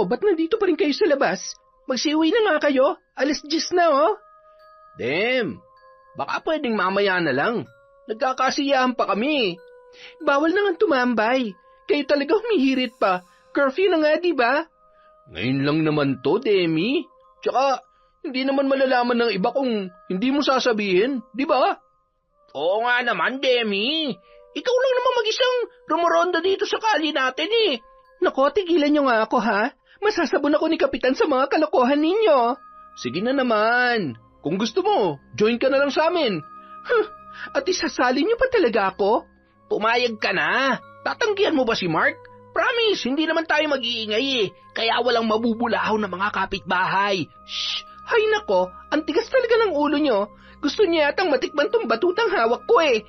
ba't nandito pa rin kayo sa labas? Magsiuwi na nga kayo. 10:00 na, oh. Dem, baka pwedeng mamaya na lang. Nagkakasiyahan pa kami. Bawal na nga tumambay. Kayo talaga humihirit pa. Curfew na nga, di ba? Ngayon lang naman to, Demi. Tsaka, hindi naman malalaman ng iba kung hindi mo sasabihin, di ba? Oo nga naman, Demi. Ikaw lang naman mag-isang rumoronda dito sa kali natin eh. Nako, tigilan nyo nga ako ha. Masasabon ako ni Kapitan sa mga kalokohan ninyo. Sige na naman. Kung gusto mo, join ka na lang sa amin. At isasali nyo pa talaga ako? Pumayag ka na. Tatanggihan mo ba si Mark? Promise, hindi naman tayo mag-iingay eh. Kaya walang mabubulahaw na mga kapitbahay. Shh! Hay nako, ang tigas talaga ng ulo nyo. Gusto niya yatang matikman tong batutang hawak ko eh.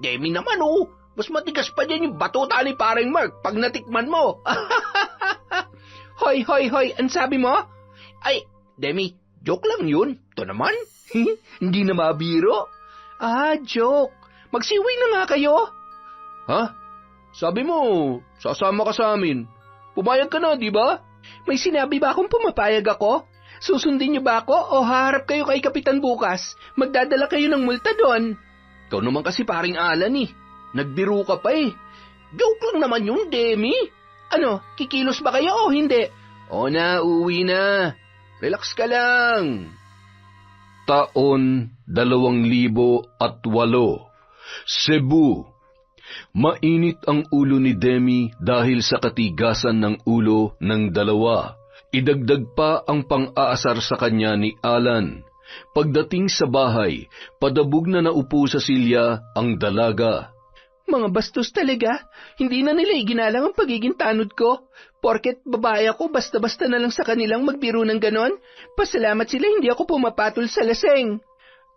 Demi naman oh. Mas matigas pa dyan yung batuta ni paring Mark pag natikman mo. Hoy, ang sabi mo? Ay, Demi, joke lang yun. Ito naman. Hindi na mabiro. Joke. Magsiuwi na nga kayo. Ha? Sabi mo, sasama ka sa amin. Pumayag ka na, di ba? May sinabi ba akong pumapayag ako? Susundin niyo ba ako o haharap kayo kay Kapitan bukas? Magdadala kayo ng multa doon. Ikaw naman kasi paring Alan eh. Nagbiro ka pa eh. Joke lang naman yun, Demi. Ano, kikilos ba kayo o hindi? O na, uwi na. Relax ka lang. Taon 2008. Cebu. Mainit ang ulo ni Demi dahil sa katigasan ng ulo ng dalawa. Idagdag pa ang pang-aasar sa kanya ni Alan. Pagdating sa bahay, padabog na naupo sa silya ang dalaga. Mga bastos talaga. Hindi na nila iginalang ang pagiging tanod ko. Porket babae ako, basta-basta na lang sa kanilang magbiro ng ganon. Pasalamat sila hindi ako pumapatol sa laseng.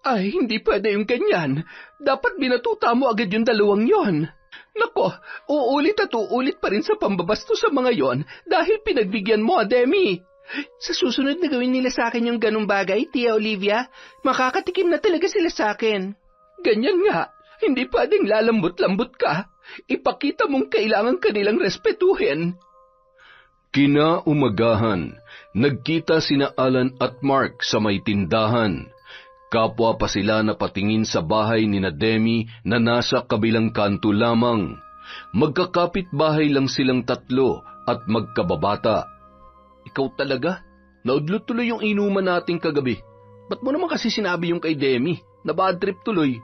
Ay, hindi pwede yung ganyan. Dapat binatuta mo agad yung dalawang yon. Nako, uulit at uulit pa rin sa pambabasto sa mga yon dahil pinagbigyan mo, Demi. Sa susunod na gawin nila sa akin yung ganong bagay, Tia Olivia, makakatikim na talaga sila sa akin. Ganyan nga. Hindi pwedeng lalambot-lambot ka. Ipakita mong kailangan kanilang respetuhin. Kinaumagahan, nagkita sina Alan at Mark sa may tindahan. Kapwa pa sila napatingin sa bahay ni Demi na nasa kabilang kanto lamang. Magkakapit-bahay lang silang tatlo at magkababata. Ikaw talaga? Naudlot tuloy yung inuman nating kagabi. Ba't mo naman kasi sinabi yung kay Demi na bad trip tuloy?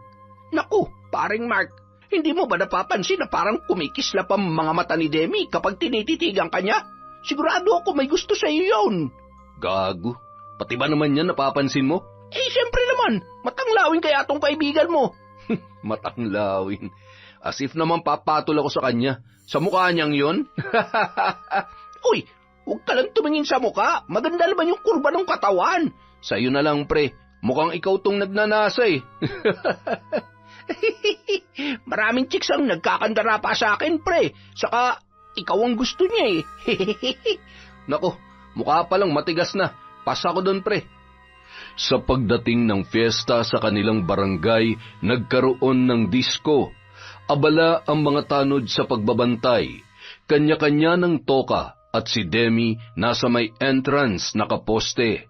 Naku, paring Mark, hindi mo ba napapansin na parang kumikislap ang mga mata ni Demi kapag tinititigan ka niya? Sigurado ako may gusto sa iyo yun. Gago, pati ba naman yan napapansin mo? Siyempre naman, matanglawin kaya tong kaibigan mo. Matanglawin, as if naman papatol ako sa kanya. Sa mukha niyang yun? Uy, huwag ka lang tumingin sa mukha. Maganda naman yung kurba ng katawan. Sa'yo na lang, pre. Mukhang ikaw tong nagnanasa eh. Maraming chicks ang nagkakandara pa sa akin, pre. Saka, ikaw ang gusto niya eh. Nako, mukha palang matigas na. Pas ako doon, pre. Sa pagdating ng fiesta sa kanilang barangay, nagkaroon ng disco. Abala ang mga tanod sa pagbabantay. Kanya-kanya ng toka at si Demi nasa may entrance nakaposte.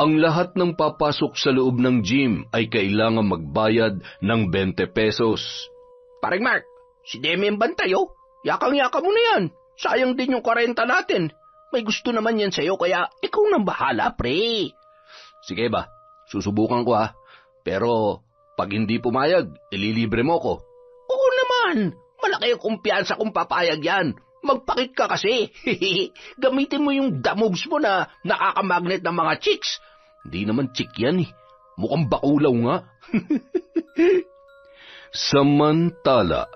Ang lahat ng papasok sa loob ng gym ay kailangan magbayad ng 20 pesos. Paring Mark, si Demi ang bantay oh. Yakang-yaka mo na yan. Sayang din yung 40 natin. May gusto naman yan sa'yo kaya ikaw nang bahala, pre. Sige ba, susubukan ko ha. Pero pag hindi pumayag, ililibre mo ko. Oo naman, malaki ang kumpiyansa kung papayag yan. Magpakit ka kasi. Gamitin mo yung damoves mo na nakakamagnet ng mga chicks. Hindi naman chick yan eh. Mukhang bakulaw nga. Samantala,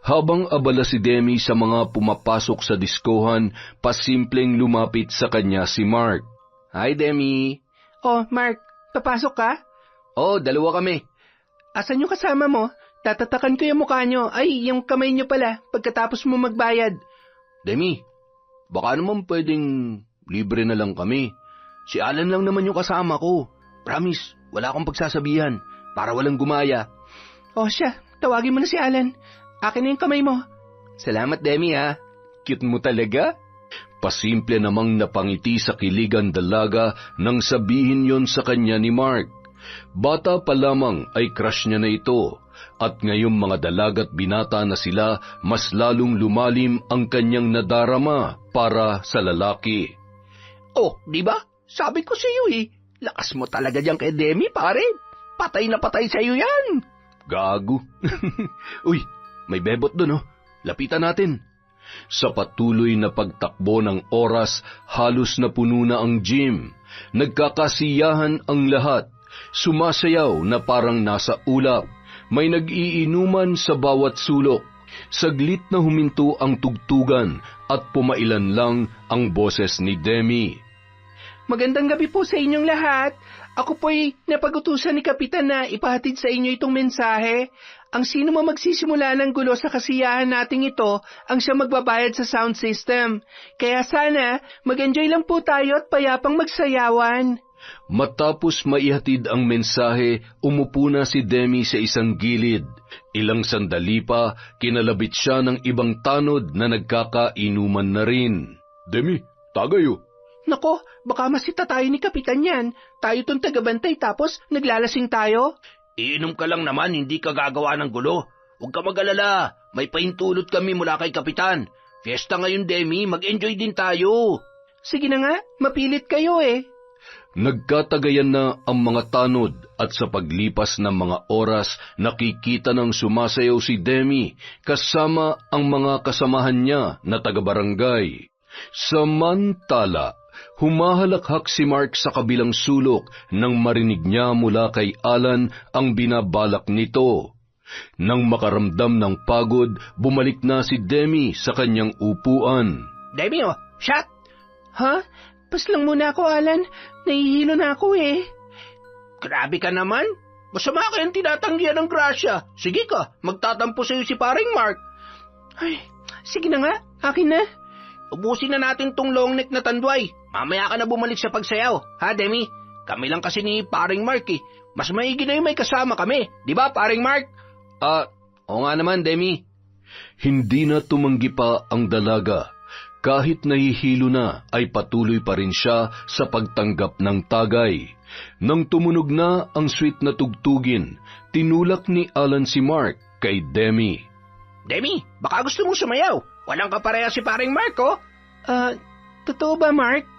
habang abala si Demi sa mga pumapasok sa diskohan, pasimpleng lumapit sa kanya si Mark. Hi, Demi. Oh, Mark, papasok ka? Oh, dalawa kami. Asan yung kasama mo? Tatatakan ko yung mukha nyo. Ay, yung kamay nyo pala, pagkatapos mo magbayad. Demi, baka naman pwedeng libre na lang kami. Si Alan lang naman yung kasama ko. Promise, wala akong pagsasabihan para walang gumaya. Oh siya, tawagin mo na si Alan. Akin na yung kamay mo. Salamat, Demi ha. Cute mo talaga. Pasimple namang napangiti sa kilig ang dalaga nang sabihin yon sa kanya ni Mark. Bata pa lamang ay crush niya na ito, at ngayong mga dalaga't binata na sila, mas lalong lumalim ang kanyang nadarama para sa lalaki. Oh, di ba? Sabi ko sa iyo lakas mo talaga diyan kay Demi, pare. Patay na patay sa iyo yan. Gago. Uy, may bebot doon, oh. Lapitan natin. Sa patuloy na pagtakbo ng oras, halos na puno na ang gym. Nagkakasiyahan ang lahat. Sumasayaw na parang nasa ulap. May nag-iinuman sa bawat sulok. Saglit na huminto ang tugtugan at pumailan lang ang boses ni Demi. Magandang gabi po sa inyong lahat. Ako po'y napag-utusan ni Kapitan na ipahatid sa inyo itong mensahe. Ang sino man magsisimula ng gulo sa kasiyahan nating ito, ang siya magbabayad sa sound system. Kaya sana, mag-enjoy lang po tayo at payapang magsayawan. Matapos maihatid ang mensahe, umupo na si Demi sa isang gilid. Ilang sandali pa, kinalabit siya ng ibang tanod na nagkakainuman na rin. Demi, tagayo. Nako, baka masita tayo ni Kapitan yan. Tayo tong tagabantay tapos naglalasing tayo. Iinom ka lang naman, hindi ka gagawa ng gulo. Huwag ka mag-alala, may pahintulot kami mula kay Kapitan. Fiesta ngayon, Demi, mag-enjoy din tayo. Sige na nga, mapilit kayo Nagkatagayan na ang mga tanod at sa paglipas ng mga oras, nakikita ng sumasayaw si Demi kasama ang mga kasamahan niya na taga-barangay. Samantala, humahalakhak si Mark sa kabilang sulok nang marinig niya mula kay Alan ang binabalak nito. Nang makaramdam ng pagod, bumalik na si Demi sa kanyang upuan. Demi, shot! Ha? Pas lang muna ako, Alan. Nahihilo na ako Grabe ka naman. Masama kayang tinatanggihan ng grasya. Sige ka, magtatampo sa'yo si paring Mark. Ay, sige na nga, akin na. Ubusin na natin tong long neck na tanduay. Mamaya ka na bumalik sa pagsayaw. Ha, Demi? Kami lang kasi ni paring Mark Mas maigi na yung may kasama kami. Di ba, paring Mark? Oo nga naman, Demi. Hindi na tumanggi pa ang dalaga. Kahit nahihilo na, ay patuloy pa rin siya sa pagtanggap ng tagay. Nang tumunog na ang sweet na tugtugin, tinulak ni Alan si Mark kay Demi. Demi, baka gusto mong sumayaw. Walang kapareha si paring Mark, totoo ba, Mark?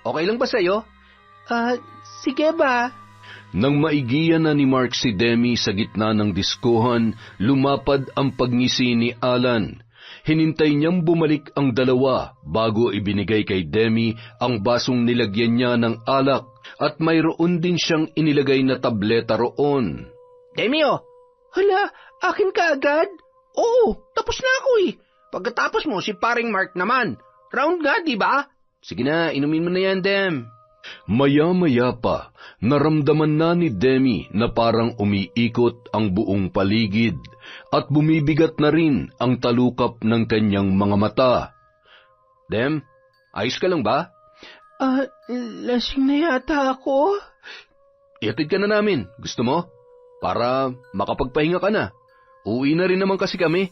Okay lang ba sa'yo? Sige ba? Nang maigiyan na ni Mark si Demi sa gitna ng diskuhan, lumapad ang pagngisi ni Alan. Hinintay niyang bumalik ang dalawa bago ibinigay kay Demi ang basong nilagyan niya ng alak at mayroon din siyang inilagay na tableta roon. Demi, hala, akin ka agad? Oo, tapos na ako Pagkatapos mo, si paring Mark naman. Round nga, di ba? Sige na, inumin mo na yan, Dem. Maya-maya pa, naramdaman na ni Demi na parang umiikot ang buong paligid at bumibigat na rin ang talukap ng kanyang mga mata. Dem, ayos ka lang ba? Lasing na yata ako. Ihatid ka na namin, gusto mo? Para makapagpahinga ka na. Uuwi na rin naman kasi kami.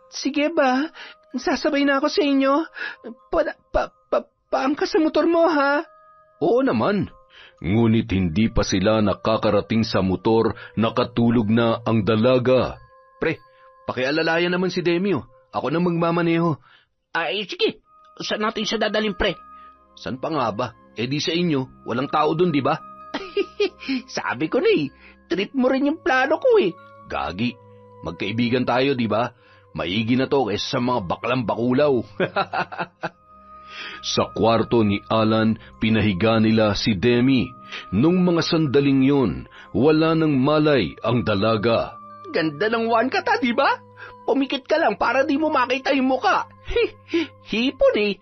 Sige ba? Sasabay na ako sa inyo. Paangkas sa motor mo, ha? Oo naman. Ngunit hindi pa sila nakakarating sa motor, nakatulog na ang dalaga. Pre, pakialalayan naman si Demi. Ako na magmamaneho. Ay, sige. Saan natin siya dadalhin, pre? San pa nga ba? Di sa inyo. Walang tao dun, di ba? Sabi ko na trip mo rin yung plano ko Gagi. Magkaibigan tayo, di ba? Maigi na to kaysa sa mga baklang bakulaw. Sa kwarto ni Alan, pinahiga nila si Demi. Nung mga sandaling yun, wala nang malay ang dalaga. Ganda ng one kata, di ba? Pumikit ka lang para di mo makita yung muka. Hipon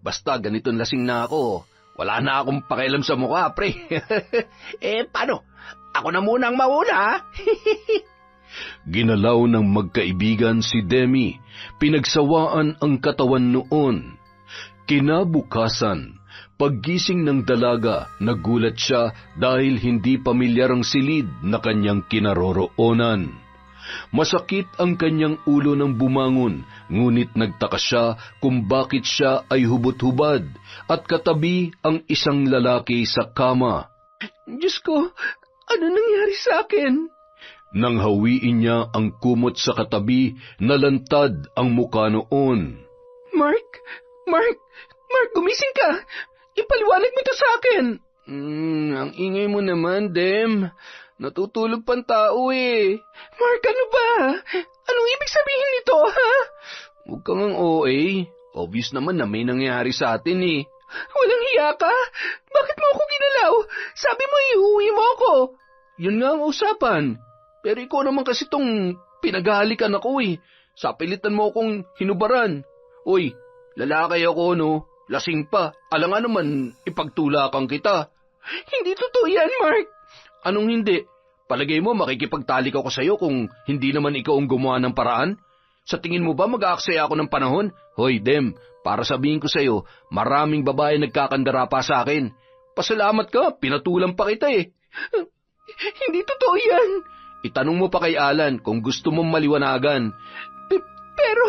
Basta ganitong lasing na ako. Wala na akong pakialam sa mukha, pre. Paano? Ako na muna ang mauna, Ginalaw ng magkaibigan si Demi. Pinagsawaan ang katawan noon. Kinabukasan, paggising ng dalaga, nagulat siya dahil hindi pamilyar ang silid na kanyang kinaroroonan. Masakit ang kanyang ulo nang bumangon, ngunit nagtaka siya kung bakit siya ay hubot-hubad at katabi ang isang lalaki sa kama. Diyos ko, ano nangyari sa akin? Nang hawiin niya ang kumot sa katabi, nalantad ang muka noon. Mark, gumising ka! Ipaliwanag mo to sa akin! Ang ingay mo naman, Dem. Natutulog pang tao eh. Mark, ano ba? Anong ibig sabihin nito, ha? Huwag kang ang OA. Obvious naman na may nangyari sa atin eh. Walang hiya ka? Bakit mo ako ginalaw? Sabi mo iuwi mo ako. Yun nga ang usapan. Pero ikaw naman kasi tong pinaghahalikan ako eh. Sapilitan mo akong hinubaran. Uy, lalaki ako no. Lasing pa. Alangan naman ipagtulakan kita. Hindi totoo yan, Mark. Anong hindi? Palagay mo makikipagtalik ako sa'yo kung hindi naman ikaw ang gumawa ng paraan? Sa tingin mo ba mag-aaksaya ako ng panahon? Hoy, Dem, para sabihin ko sa'yo, maraming babae nagkakandara pa sa akin. Pasalamat ka, pinatulan pa kita eh. Hindi totoo yan. Itanong mo pa kay Alan kung gusto mong maliwanagan. Pero...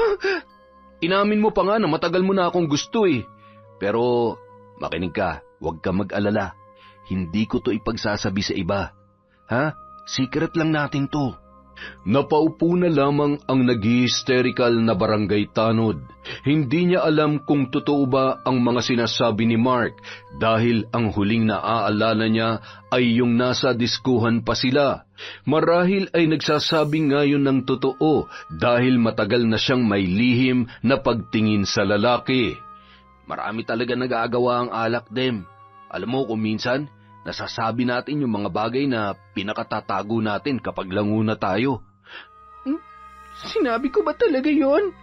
Inamin mo pa nga na matagal mo na akong gusto eh. Pero, makinig ka, huwag ka mag-alala. Hindi ko to ipagsasabi sa iba. Ha? Secret lang natin to. Napaupo na lamang ang nag-hysterical na barangay tanod. Hindi niya alam kung totoo ba ang mga sinasabi ni Mark dahil ang huling naaalala niya ay yung nasa diskuhan pa sila. Marahil ay nagsasabi ngayon ng totoo dahil matagal na siyang may lihim na pagtingin sa lalaki. Marami talaga nag-aagawa ang alak, Dem. Alam mo kung minsan, nasasabi natin yung mga bagay na pinakatatago natin kapag lango na tayo. Sinabi ko ba talaga yon?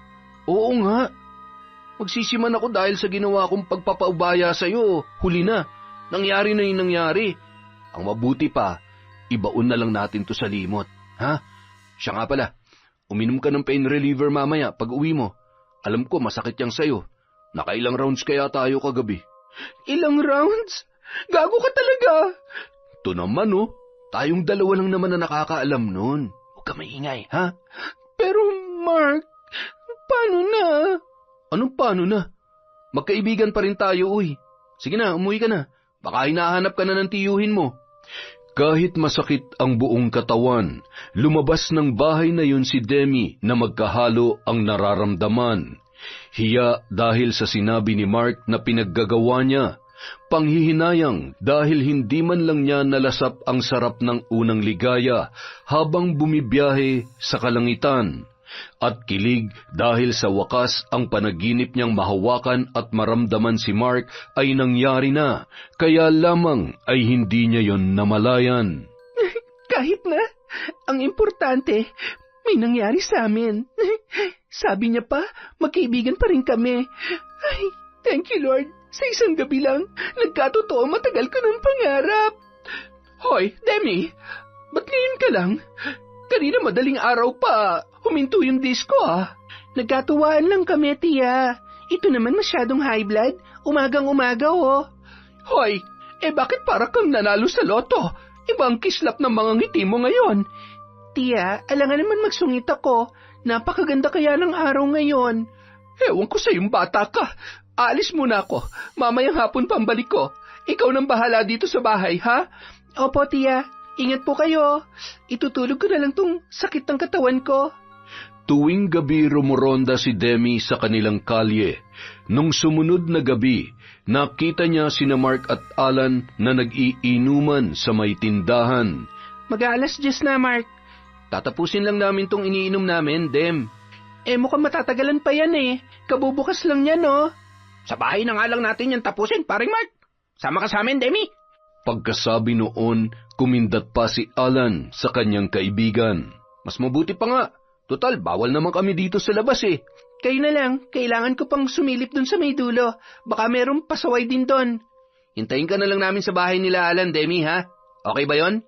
Oo nga. Magsisiman ako dahil sa ginawa kong pagpapaubaya sa'yo. Huli na. Nangyari na yung nangyari. Ang mabuti pa, ibaon na lang natin to sa limot. Ha? Siya nga pala, uminom ka ng pain reliever mamaya pag uwi mo. Alam ko masakit yang sa'yo. Nakailang rounds kaya tayo kagabi? Ilang rounds? Gago ka talaga! Ito naman oh, tayong dalawa lang naman na nakakaalam nun. Huwag ka maingay, ha? Pero Mark, paano na? Anong paano na? Magkaibigan pa rin tayo, uy. Sige na, umuwi ka na. Baka hinahanap ka na ng tiyuhin mo. Kahit masakit ang buong katawan, lumabas ng bahay na yun si Demi na magkahalo ang nararamdaman. Hiya dahil sa sinabi ni Mark na pinaggagawa niya. Panghihinayang dahil hindi man lang niya nalasap ang sarap ng unang ligaya habang bumibiyahe sa kalangitan. At kilig dahil sa wakas ang panaginip niyang mahawakan at maramdaman si Mark ay nangyari na, kaya lamang ay hindi niya yon namalayan. Kahit na, ang importante, may nangyari sa amin. Sabi niya pa, magkaibigan pa rin kami. Ay, thank you Lord. Sa isang gabi lang, nagkatotoo matagal ko ng pangarap. Hoy, Demi, ba't ngayon ka lang? Kanina madaling araw pa, huminto yung disco ah. Nagkatuwaan lang kami, tiya. Ito naman masyadong high blood, umagang-umaga oh. Hoy, bakit para kang nanalo sa loto? Ibang kislap ng mga ngiti mo ngayon. Tiya, alangan naman magsungit ako. Napakaganda kaya ng araw ngayon. Ewan ko sa yung bata ka. Aalis muna ako. Mamayang hapon pambalik ko. Ikaw nang bahala dito sa bahay, ha? Opo, tiya. Ingat po kayo. Itutulog ko na lang tong sakit ng katawan ko. Tuwing gabi rumuronda si Demi sa kanilang kalye. Nung sumunod na gabi, nakita niya sina Mark at Alan na nag-iinuman sa may tindahan. Mag-aalas 10 na, Mark. Tatapusin lang namin tong iniinom namin, Dem. Mukhang matatagalan pa yan eh. Kabubukas lang yan, no? Sa bahay na nga lang natin yan tapusin, paring Mark. Sama ka sa amin, Demi. Pagkasabi noon, kumindat pa si Alan sa kanyang kaibigan. Mas mabuti pa nga. Total, bawal naman kami dito sa labas eh. Kayo na lang, kailangan ko pang sumilip dun sa may dulo. Baka merong pasaway din doon. Hintayin ka na lang namin sa bahay nila Alan, Demi, ha? Okay ba yon?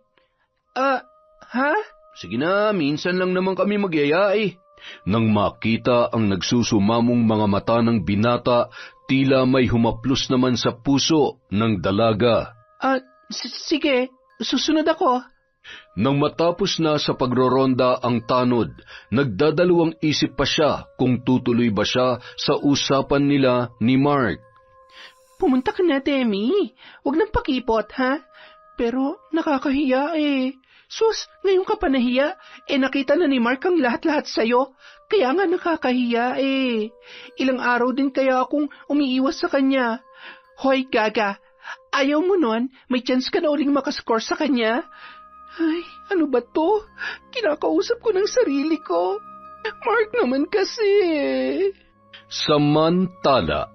Ha? Sige na, minsan lang naman kami magyaya eh. Nang makita ang nagsusumamong mga mata ng binata, tila may humaplos naman sa puso ng dalaga. Sige, susunod ako. Nang matapos na sa pagroronda ang tanod, nagdadalawang isip pa siya kung tutuloy ba siya sa usapan nila ni Mark. Pumunta ka na, Demi. Huwag nang pakipot, ha? Pero nakakahiya eh. Sus, ngayon ka pa nahiya. Nakita na ni Mark ang lahat-lahat sa'yo. Kaya nga nakakahiya eh. Ilang araw din kaya akong umiiwas sa kanya. Hoy, Gaga. Ayaw mo nun? May chance ka na uling makascore sa kanya? Ay, ano ba to? Kinakausap ko ng sarili ko. Mark naman kasi. Samantala,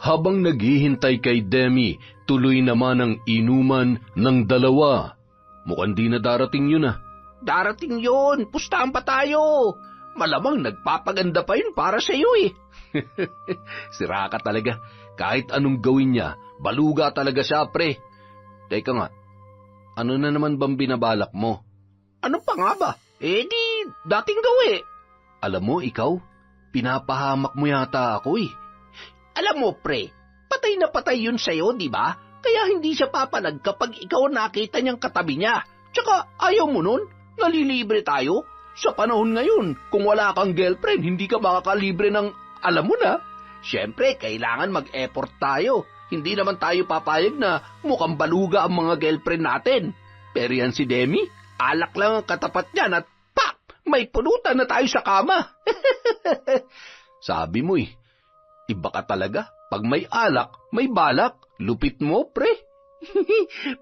habang naghihintay kay Demi, tuloy naman ang inuman ng dalawa. Mukhang di na darating yun ah. Darating yun. Pustahan pa tayo. Malamang nagpapaganda pa yun para sa iyo eh. Sira ka talaga. Kahit anong gawin niya, baluga talaga siya, pre. Teka nga, ano na naman bang binabalak mo? Ano pa nga ba? Di dating gawi. Alam mo, ikaw, pinapahamak mo yata ako eh. Alam mo, pre, patay na patay yun sa'yo, di ba? Kaya hindi siya papalag kapag ikaw nakita niyang katabi niya. Tsaka ayaw mo nun, nalilibre tayo. Sa panahon ngayon, kung wala kang girlfriend, hindi ka makakalibre ng alam mo na. Siyempre, kailangan mag-effort tayo. Hindi naman tayo papayag na mukhang baluga ang mga girlfriend natin. Pero yan si Demi, alak lang ang katapat niyan at pak! May pulutan na tayo sa kama. Sabi mo eh, iba ka talaga. Pag may alak, may balak. Lupit mo, pre.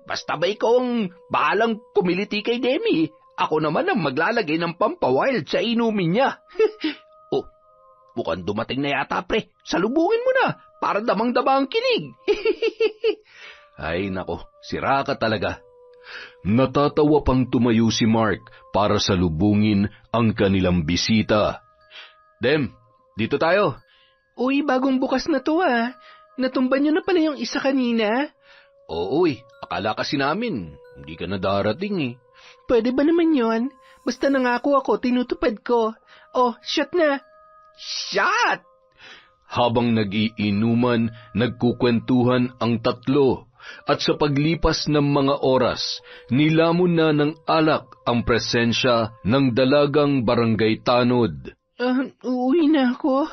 Basta ba ikaw ang bahalang kumiliti kay Demi? Ako naman ang maglalagay ng pampawild sa inumin niya. Oh, mukhang dumating na yata, pre. Salubungin mo na. Para damang-dama ang kilig. Ay nako, sira ka talaga. Natatawa pang tumayo si Mark para salubungin ang kanilang bisita. Dem, dito tayo. Uy, bagong bukas na to ah. Natumba niyo na pala yung isa kanina. Oo, akala kasi namin, hindi ka na darating eh. Pwede ba naman yon? Basta nangako ako, tinutupad ko. Oh, shot na. Shot! Habang nag-iinuman, nagkukwentuhan ang tatlo, at sa paglipas ng mga oras, nilamon na ng alak ang presensya ng dalagang barangay tanod. Uwi na ako.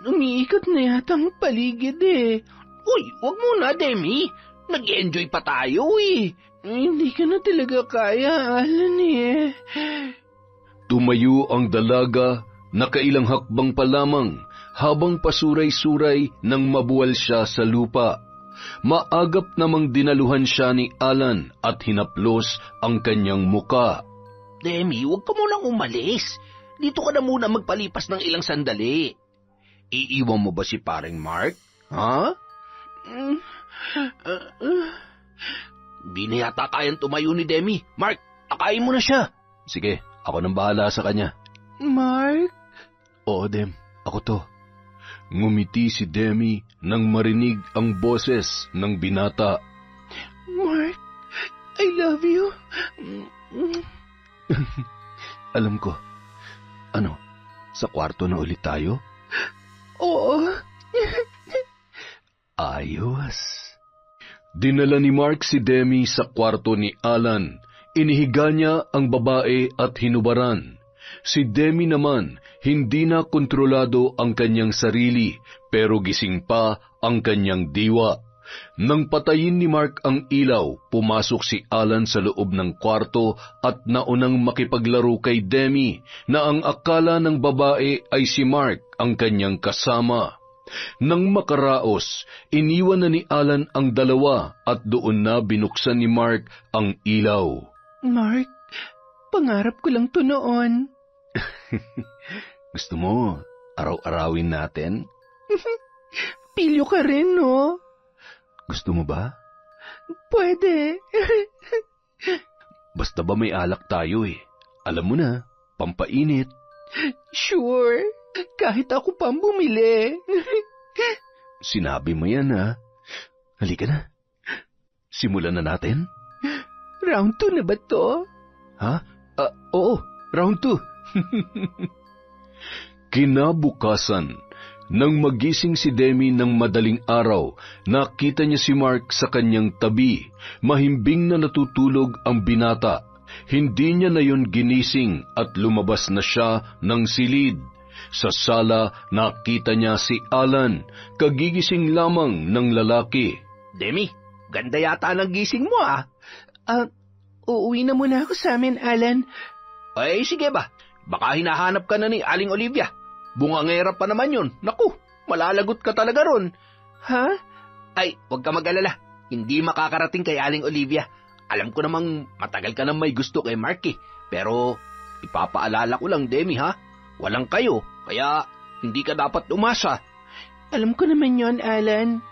Umiikot na yata ang paligid eh. Uy, wag muna, Demi. Nag-enjoy pa tayo eh. Hindi ka na talaga kaya, Alan eh. Tumayo ang dalaga, nakailang hakbang pa lamang, habang pasuray-suray nang mabuwal siya sa lupa. Maagap namang dinaluhan siya ni Alan at hinaplos ang kanyang muka. Demi, huwag ka munang umalis. Dito ka na muna magpalipas ng ilang sandali. Iiwan mo ba si paring Mark? Ha? Di na yata kayang tumayo ni Demi. Mark, akayin mo na siya. Sige, ako nang bahala sa kanya. Mark? Oo, Dem, ako to. Ngumiti si Demi nang marinig ang boses ng binata. Mark, I love you. Alam ko. Ano, sa kwarto na ulit tayo? Oo. Ayos. Dinala ni Mark si Demi sa kwarto ni Alan. Inihiga niya ang babae at hinubaran. Si Demi naman, hindi na kontrolado ang kanyang sarili, pero gising pa ang kanyang diwa. Nang patayin ni Mark ang ilaw, pumasok si Alan sa loob ng kwarto at naunang makipaglaro kay Demi na ang akala ng babae ay si Mark ang kanyang kasama. Nang makaraos, iniwan na ni Alan ang dalawa at doon na binuksan ni Mark ang ilaw. Mark, pangarap ko lang to noon. Gusto mo, araw-arawin natin? Pilyo ka rin, no? Gusto mo ba? Pwede. Basta ba may alak tayo eh. Alam mo na, pampainit. Sure, kahit ako pang bumili. Sinabi mo yan ha. Halika na. Simulan na natin. Round 2 na ba to? Ha? Oo, round 2. Kinabukasan, nang magising si Demi ng madaling araw, nakita niya si Mark sa kanyang tabi. Mahimbing na natutulog ang binata. Hindi niya na yun ginising at lumabas na siya ng silid. Sa sala, nakita niya si Alan, kagigising lamang ng lalaki. Demi, ganda yata ng gising mo ah. Uuwi na muna ako sa amin, Alan. Ay, sige ba? Baka hinahanap ka na ni Aling Olivia. Bungangera pa naman yun. Naku, malalagot ka talaga ron. Ha? Ay, huwag ka mag-alala. Hindi makakarating kay Aling Olivia. Alam ko namang matagal ka nang may gusto kay Mark eh. Pero ipapaalala ko lang, Demi ha. Walang kayo, kaya hindi ka dapat umasa. Alam ko naman yon, Alan.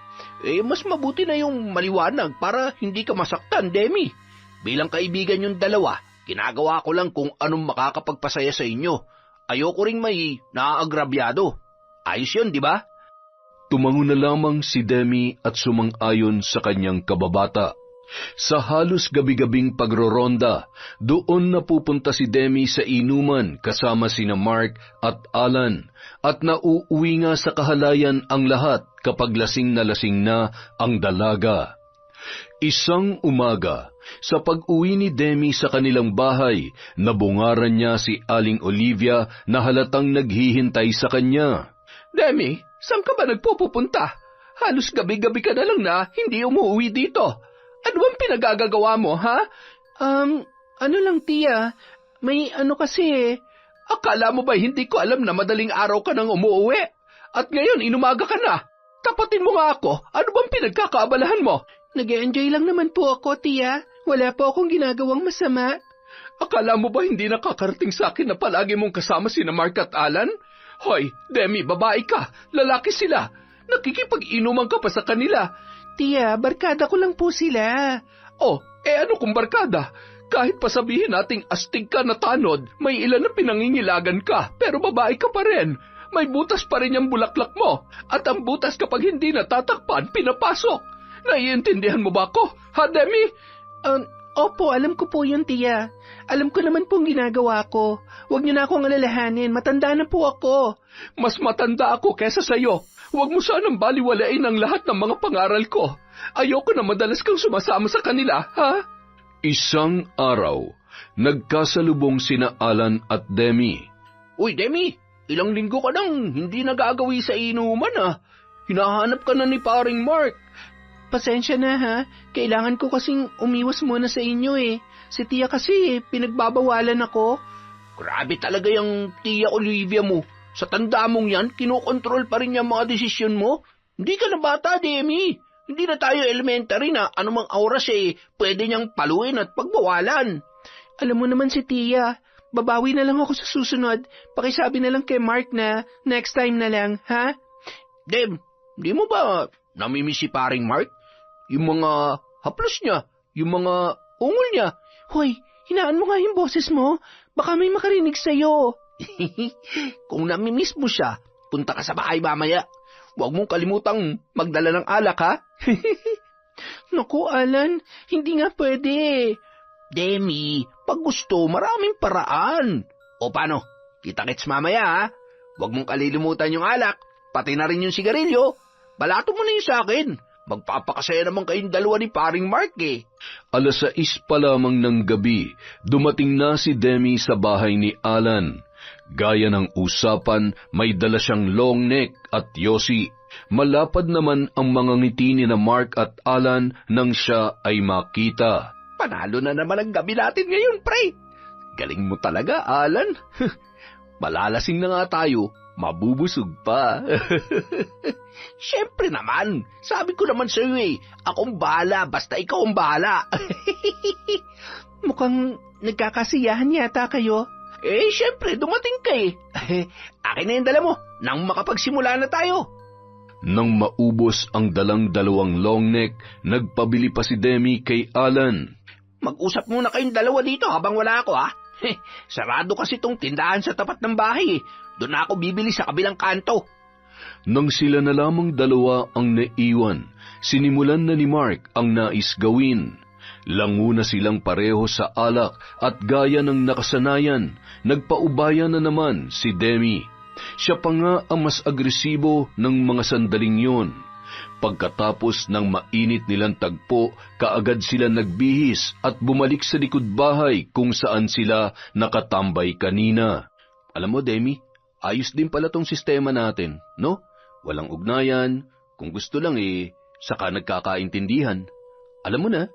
Mas mabuti na yung maliwanag para hindi ka masaktan, Demi. Bilang kaibigan yung dalawa, ginagawa ko lang kung anong makakapagpasaya sa inyo. Ayoko ring may naaagrabyado. Ayos yun, di ba? Tumango na lamang si Demi at sumang-ayon sa kanyang kababata. Sa halos gabi-gabing pagroronda, doon napupunta si Demi sa inuman kasama sina Mark at Alan, at nauuwi nga sa kahalayan ang lahat kapag lasing na ang dalaga. Isang umaga, sa pag-uwi ni Demi sa kanilang bahay, nabungaran niya si Aling Olivia na halatang naghihintay sa kanya. Demi, saan ka ba nagpupunta? Halos gabi-gabi ka na lang na hindi umuwi dito. Ano bang pinagagagawa mo, ha? Ano lang, tiya. May ano kasi. Akala mo ba hindi ko alam na madaling araw ka nang umuwi? At ngayon, inumaga ka na. Tapatin mo nga ako. Ano bang pinagkakaabalahan mo? Nag-e-enjoy lang naman po ako, tiya. Wala po akong ginagawang masama. Akala mo ba hindi nakakarating sa akin na palagi mong kasama sina Mark at Alan? Hoy, Demi, babae ka. Lalaki sila. Nakikipag-inuman ka pa sa kanila. Tiya, barkada ko lang po sila. Oh, ano kung barkada? Kahit pa sabihin nating astig ka na tanod, may ilan na pinangingilagan ka, pero babae ka pa rin. May butas pa rin yung bulaklak mo, at ang butas kapag hindi natatakpan, pinapasok. Naiintindihan mo ba ako, ha, Demi? Opo, alam ko po yun, tiya. Alam ko naman pong ginagawa ko. Huwag niyo na akong alalahanin, matanda na po ako. Mas matanda ako kesa sa'yo. Huwag mo sanang baliwalain ang lahat ng mga pangaral ko. Ayoko na madalas kang sumasama sa kanila, ha? Isang araw, nagkasalubong sina Alan at Demi. Uy, Demi, ilang linggo ka nang hindi nagagawi sa inuman, ah. Hinahanap ka na ni paring Mark. Pasensya na, ha? Kailangan ko kasing umiwas muna sa inyo, eh. Si tiya kasi, pinagbabawalan ako. Grabe talaga yung tiya Olivia mo. Sa tanda mong yan, kinokontrol pa rin yung mga desisyon mo. Hindi ka na bata, Demi. Hindi na tayo elementary na anumang oras pwede niyang paluin at pagbawalan. Alam mo naman si Tia, babawi na lang ako sa susunod. Pakisabi na lang kay Mark na next time na lang, ha? Dem, di mo ba namimiss si paring Mark? Yung mga haplos niya, yung mga ungol niya. Hoy, hinaan mo nga yung boses mo. Baka may makarinig sa'yo. Kung namimiss mo siya, punta ka sa bahay mamaya. Huwag mong kalimutang magdala ng alak, ha? Naku, Alan, hindi nga pwede. Demi, pag gusto, maraming paraan. O paano? Kita-kits mamaya, ha? Huwag mong kalilimutan yung alak, pati na rin yung sigarilyo. Balato mo na yung sa akin. Magpapakasaya naman kayong dalawa ni paring Mark, eh. 6:00 pa lamang ng gabi, dumating na si Demi sa bahay ni Alan. Gaya ng usapan, may dala siyang long neck at yosi. Malapad naman ang mga ngiti ni na Mark at Alan nang siya ay makita. Panalo na naman ang gabi natin ngayon, pre. Galing mo talaga, Alan. Malalasing na nga tayo, mabubusog pa. Siyempre naman, sabi ko naman sa iyo akong bahala, basta ikaw ang bahala. Mukhang nagkakasiyahan yata kayo. Siyempre, dumating ka Akin na yung dala mo, nang makapagsimula na tayo. Nang maubos ang dalang dalawang long neck, nagpabili pa si Demi kay Alan. Mag-usap muna kayong dalawa dito habang wala ako, ha? Sarado kasi tong tindahan sa tapat ng bahay, Doon na ako bibili sa kabilang kanto. Nang sila na lamang dalawa ang naiwan, sinimulan na ni Mark ang nais gawin. Lango na silang pareho sa alak at gaya ng nakasanayan, nagpaubaya na naman si Demi. Siya pa nga ang mas agresibo ng mga sandaling yon. Pagkatapos ng mainit nilang tagpo, kaagad sila nagbihis at bumalik sa likod bahay kung saan sila nakatambay kanina. Alam mo, Demi, ayos din pala tong sistema natin, no? Walang ugnayan, kung gusto lang saka nagkakaintindihan. Alam mo na.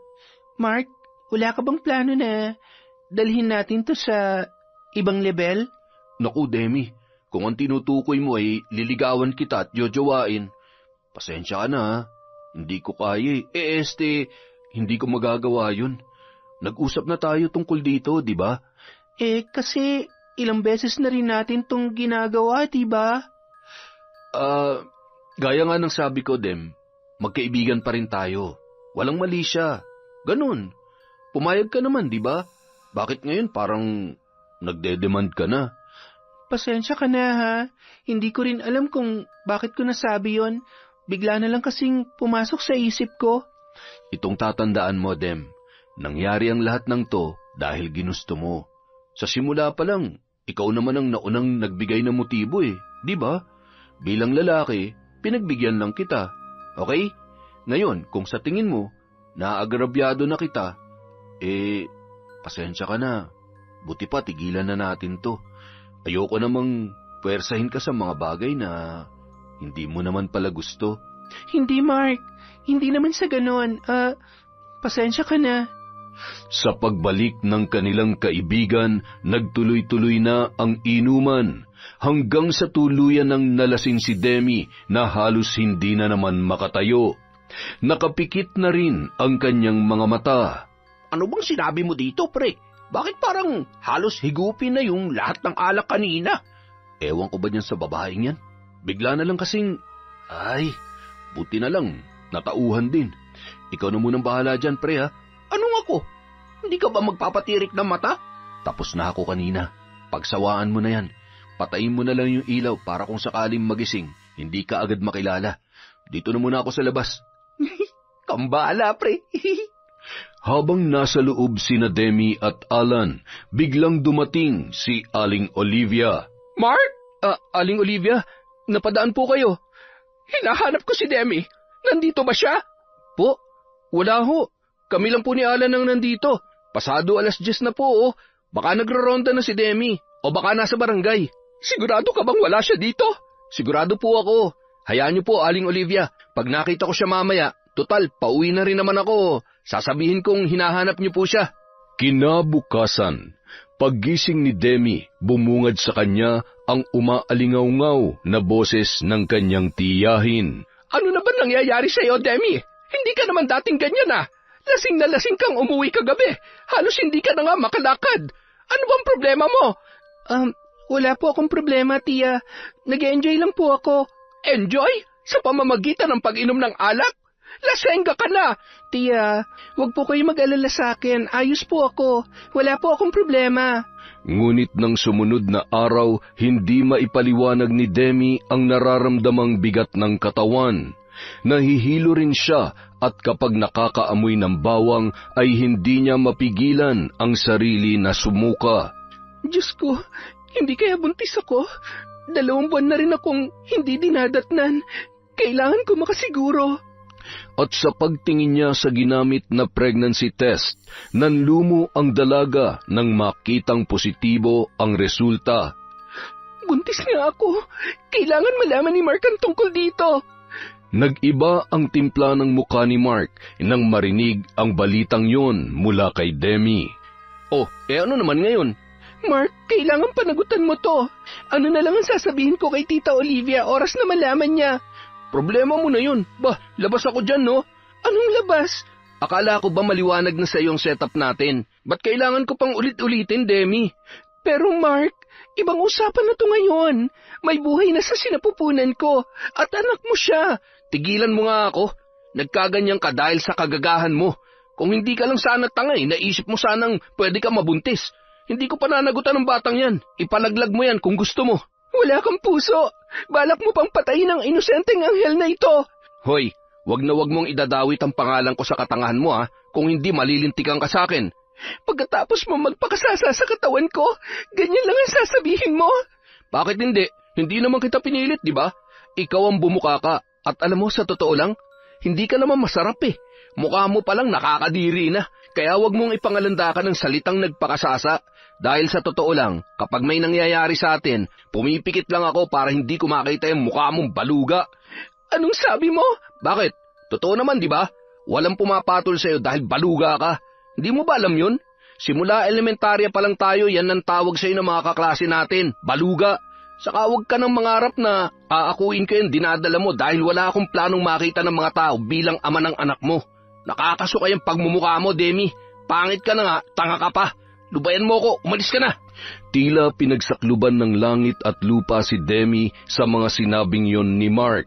Mark, wala ka bang plano na dalhin natin to sa ibang level? Naku, Demi, kung ang tinutukoy mo ay liligawan kita at jojowain, pasensya ka na ha. Hindi ko kaya hindi ko magagawa yun. Nag-usap na tayo tungkol dito, di ba? Kasi ilang beses na rin natin tong ginagawa, di ba? Gaya nga ng sabi ko, Dem, magkaibigan pa rin tayo. Walang mali siya. Ganun. Pumayag ka naman, di ba? Bakit ngayon parang nagde-demand ka na? Pasensya ka na ha. Hindi ko rin alam kung bakit ko nasabi yon. Bigla na lang kasing pumasok sa isip ko. Itong tatandaan mo, Dem, nangyari ang lahat ng to dahil ginusto mo. Sa simula pa lang, ikaw naman ang naunang nagbigay ng motibo di ba? Bilang lalaki, pinagbigyan lang kita. Okay? Ngayon, kung sa tingin mo, naagrabyado na kita, pasensya ka na. Buti pa, tigilan na natin to. Ayoko namang puwersahin ka sa mga bagay na hindi mo naman pala gusto. Hindi, Mark. Hindi naman sa ganon. Pasensya ka na. Sa pagbalik ng kanilang kaibigan, nagtuloy-tuloy na ang inuman hanggang sa tuluyan ng nalasing si Demi na halos hindi na naman makatayo. Nakapikit na rin ang kanyang mga mata. Ano bang sinabi mo dito, pre? Bakit parang halos higupin na yung lahat ng alak kanina? Ewan ko ba niyan sa babaeng yan? Bigla na lang kasing, buti na lang, natauhan din. Ikaw na munang bahala dyan, pre ha. Anong ako? Hindi ka ba magpapatirik ng mata? Tapos na ako kanina. Pagsawaan mo na yan. Patayin mo na lang yung ilaw para kung sakaling magising, hindi ka agad makilala. Dito na muna ako sa labas. Kambala, pre. Habang nasa loob sina Demi at Alan, biglang dumating si Aling Olivia. Mark? Aling Olivia, napadaan po kayo. Hinahanap ko si Demi. Nandito ba siya? Po, wala ho. Kami lang po ni Alan ang nandito. Pasado 10:00 na po. Baka nagraronda na si Demi o baka nasa barangay. Sigurado ka bang wala siya dito? Sigurado po ako. Hayaan niyo po, Aling Olivia. Pag nakita ko siya mamaya, total, pauwi na rin naman ako. Sasabihin kong hinahanap niyo po siya. Kinabukasan, paggising ni Demi, bumungad sa kanya ang umaalingaw-ngaw na boses ng kanyang tiyahin. Ano na ba nangyayari sa iyo, Demi? Hindi ka naman dating ganyan Lasing na lasing kang umuwi kagabi. Halos hindi ka na nga makalakad. Ano bang problema mo? Wala po akong problema, tiya. Nag-enjoy lang po ako. Enjoy? Sa pamamagitan ng pag-inom ng alak? Lasengga ka na! Tiya, wag po kayo mag-alala sa akin. Ayos po ako. Wala po akong problema. Ngunit ng sumunod na araw, hindi maipaliwanag ni Demi ang nararamdamang bigat ng katawan. Nahihilo rin siya at kapag nakakaamoy ng bawang ay hindi niya mapigilan ang sarili na sumuka. Diyos ko, hindi kaya buntis ako? 2 buwan na rin akong hindi dinadatnan. Kailangan ko makasiguro. At sa pagtingin niya sa ginamit na pregnancy test, nanlumo ang dalaga nang makitang positibo ang resulta. Buntis nga ako. Kailangan malaman ni Mark ang tungkol dito. Nag-iba ang timpla ng mukha ni Mark nang marinig ang balitang yon mula kay Demi. Ano naman ngayon? Mark, kailangan panagutan mo to. Ano na lang ang sasabihin ko kay Tita Olivia oras na malaman niya? Problema mo na yun. Labas ako dyan, no? Anong labas? Akala ko ba maliwanag na sa iyong setup natin? Ba't kailangan ko pang ulit-ulitin, Demi? Pero Mark, ibang usapan na to ngayon. May buhay na sa sinapupunan ko at anak mo siya. Tigilan mo nga ako. Nagkaganyan ka dahil sa kagagahan mo. Kung hindi ka lang sana tangay, naisip mo sanang pwede ka mabuntis. Hindi ko pananagutan ng batang yan. Ipalaglag mo yan kung gusto mo. Wala kang puso. Balak mo pang patayin ang inosenteng anghel na ito. Hoy, wag na wag mong idadawit ang pangalan ko sa katangahan mo kung hindi malilintikan ka sa akin. Pagkatapos mo magpakasasa sa katawan ko, ganyan lang ang sasabihin mo? Bakit hindi? Hindi naman kita pinilit, di ba? Ikaw ang bumuka ka. At alam mo, sa totoo lang, hindi ka naman masarap eh. Mukha mo palang nakakadiri na, kaya wag mong ipangalandakan ng salitang nagpakasasa. Dahil sa totoo lang, kapag may nangyayari sa atin, pumipikit lang ako para hindi ko makita yung mukha mong baluga. Anong sabi mo? Bakit? Totoo naman, di ba? Walang pumapatol sa'yo dahil baluga ka. Hindi mo ba alam yun? Simula elementarya pa lang tayo, yan ang tawag sa'yo ng mga kaklase natin, baluga. Saka huwag ka nang mangarap na aakuin ko yung dinadala mo dahil wala akong planong makita ng mga tao bilang ama ng anak mo. Nakakasuka yung pagmumukha mo, Demi. Pangit ka na nga, tanga ka pa. Lubayan mo ko, umalis ka na. Tila pinagsakluban ng langit at lupa si Demi sa mga sinabing yon ni Mark.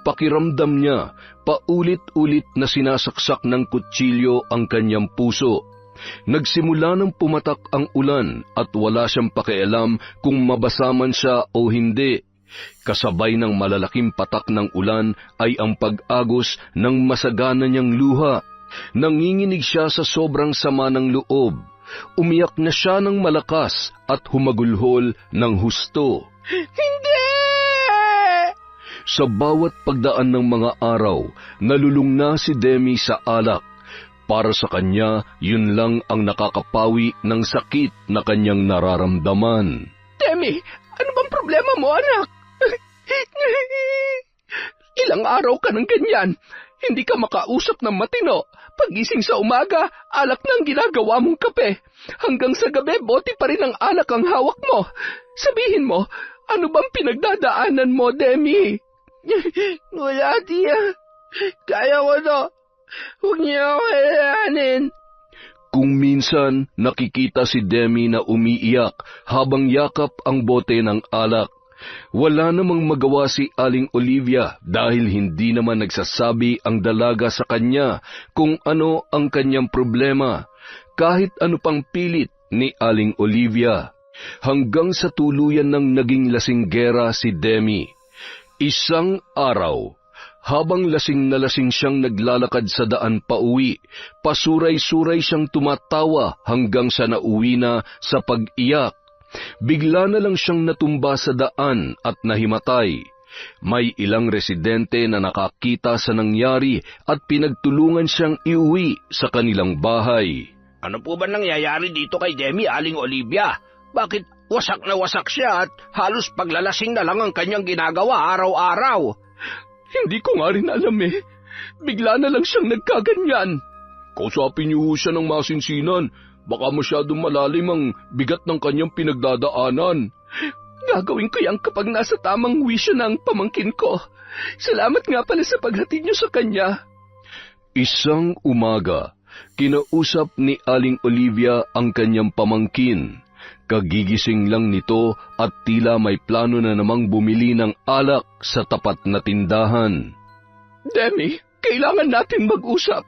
Pakiramdam niya, paulit-ulit na sinasaksak ng kutsilyo ang kanyang puso. Nagsimula ng pumatak ang ulan at wala siyang pakialam kung mabasa man siya o hindi. Kasabay ng malalaking patak ng ulan ay ang pag-agos ng masagana niyang luha. Nanginginig siya sa sobrang sama ng loob. Umiyak na siya ng malakas at humagulhol ng husto. Hindi! Sa bawat pagdaan ng mga araw, nalulung na si Demi sa alak. Para sa kanya, yun lang ang nakakapawi ng sakit na kanyang nararamdaman. Demi, ano bang problema mo, anak? Ilang araw ka ng ganyan. Hindi ka makausap ng matino. Pagising sa umaga, alak na ang ginagawa mong kape. Hanggang sa gabi, bote pa rin ang alak ang hawak mo. Sabihin mo, ano bang pinagdadaanan mo, Demi? Wala, tiya. Kaya ko to. Huwag niyo ako kailanganin. Kung minsan, nakikita si Demi na umiiyak habang yakap ang bote ng alak. Wala namang magawa si Aling Olivia dahil hindi naman nagsasabi ang dalaga sa kanya kung ano ang kanyang problema, kahit ano pang pilit ni Aling Olivia. Hanggang sa tuluyan ng naging lasinggera si Demi. Isang araw, habang lasing na lasing siyang naglalakad sa daan pauwi, pasuray-suray siyang tumatawa hanggang sa nauwi na sa pag-iyak. Bigla na lang siyang natumba sa daan at nahimatay. May ilang residente na nakakita sa nangyari at pinagtulungan siyang iuwi sa kanilang bahay. Ano po ba nangyayari dito kay Demi, Aling Olivia? Bakit wasak na wasak siya at halos paglalasing na lang ang kanyang ginagawa araw-araw? Hindi ko nga rin alam eh. Bigla na lang siyang nagkaganyan. Kausapin niyo siya ng masinsinan. Baka masyadong malalim ang bigat ng kanyang pinagdadaanan. Gagawin ko yan kapag nasa tamang wisyo ng pamangkin ko. Salamat nga pala sa paghatid niyo sa kanya. Isang umaga, kinausap ni Aling Olivia ang kanyang pamangkin. Kagigising lang nito at tila may plano na namang bumili ng alak sa tapat na tindahan. Demi, kailangan natin mag-usap.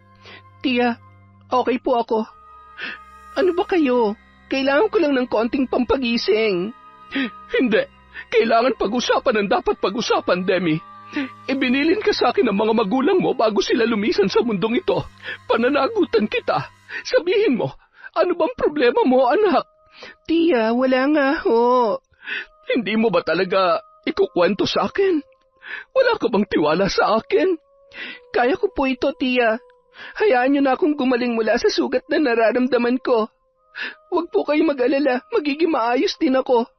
Tiya, okay po ako. Ano ba kayo? Kailangan ko lang ng konting pampagising. Hindi. Kailangan pag-usapan ang dapat pag-usapan, Demi. Ibinilin ka sa akin ng mga magulang mo bago sila lumisan sa mundong ito. Pananagutan kita. Sabihin mo, ano bang problema mo, anak? Tiya, wala nga ho. Hindi mo ba talaga ikukwento sa akin? Wala ka bang tiwala sa akin? Kaya ko po ito, tiya. Hayaan niyo na akong gumaling mula sa sugat na nararamdaman ko. Huwag po kayong mag-alala, magiging maayos din ako.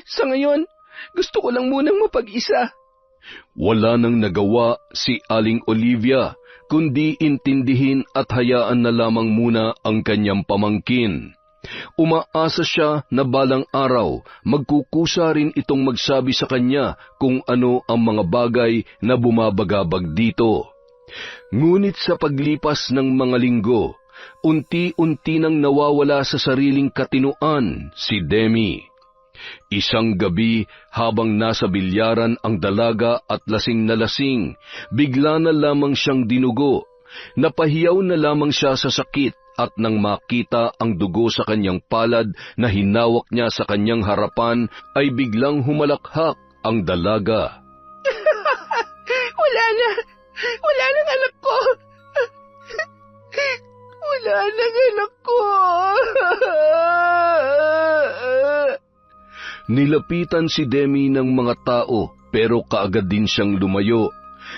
Sa ngayon, gusto ko lang munang mapag-isa. Wala nang nagawa si Aling Olivia, kundi intindihin at hayaan na lamang muna ang kanyang pamangkin. Umaasa siya na balang araw, magkukusa rin itong magsabi sa kanya kung ano ang mga bagay na bumabagabag dito. Ngunit sa paglipas ng mga linggo, unti-unti nang nawawala sa sariling katinuan si Demi. Isang gabi, habang nasa bilyaran ang dalaga at lasing na lasing, bigla na lamang siyang dinugo. Napahiyaw na lamang siya sa sakit at nang makita ang dugo sa kanyang palad na hinawak niya sa kanyang harapan, ay biglang humalakhak ang dalaga. Wala na! Wala nang anak ko! Wala nang anak ko! Nilapitan si Demi ng mga tao pero kaagad din siyang lumayo.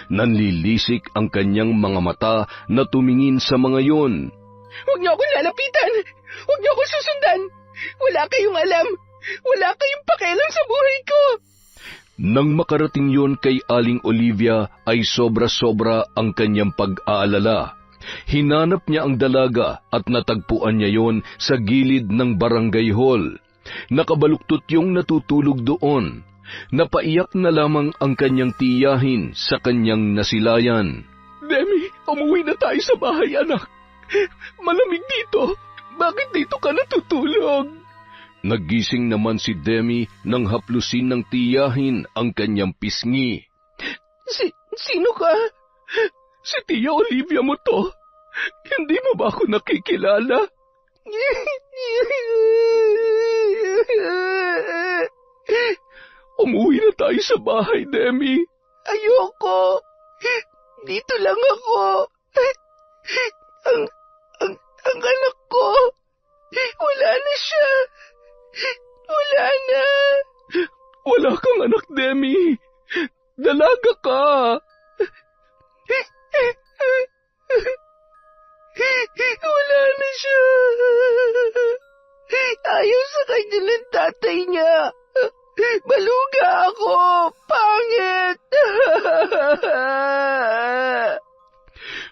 Nanlilisik ang kanyang mga mata na tumingin sa mga yun. Huwag niyo akong lalapitan! Huwag niyo akong susundan! Wala kayong alam! Wala kayong pakialam sa buhay ko! Nang makarating yun kay Aling Olivia ay sobra-sobra ang kanyang pag-aalala. Hinanap niya ang dalaga at natagpuan niya yon sa gilid ng barangay hall. Nakabaluktot yung natutulog doon. Napaiyak na lamang ang kanyang tiyahin sa kanyang nasilayan. Demi, umuwi na tayo sa bahay, anak. Malamig dito. Bakit dito ka natutulog? Nagising naman si Demi nang haplusin ng tiyahin ang kanyang pisngi. Sino ka? Si Tia Olivia mo to. Hindi mo ba ako nakikilala? Umuwi na tayo sa bahay, Demi. Ayoko. Dito lang ako. Ang anak ko. Wala na siya. Wala na. Wala kang anak, Demi. Dalaga ka. Wala na siya. Ayaw sa kanya ng tatay niya. Baluga ako. Pangit.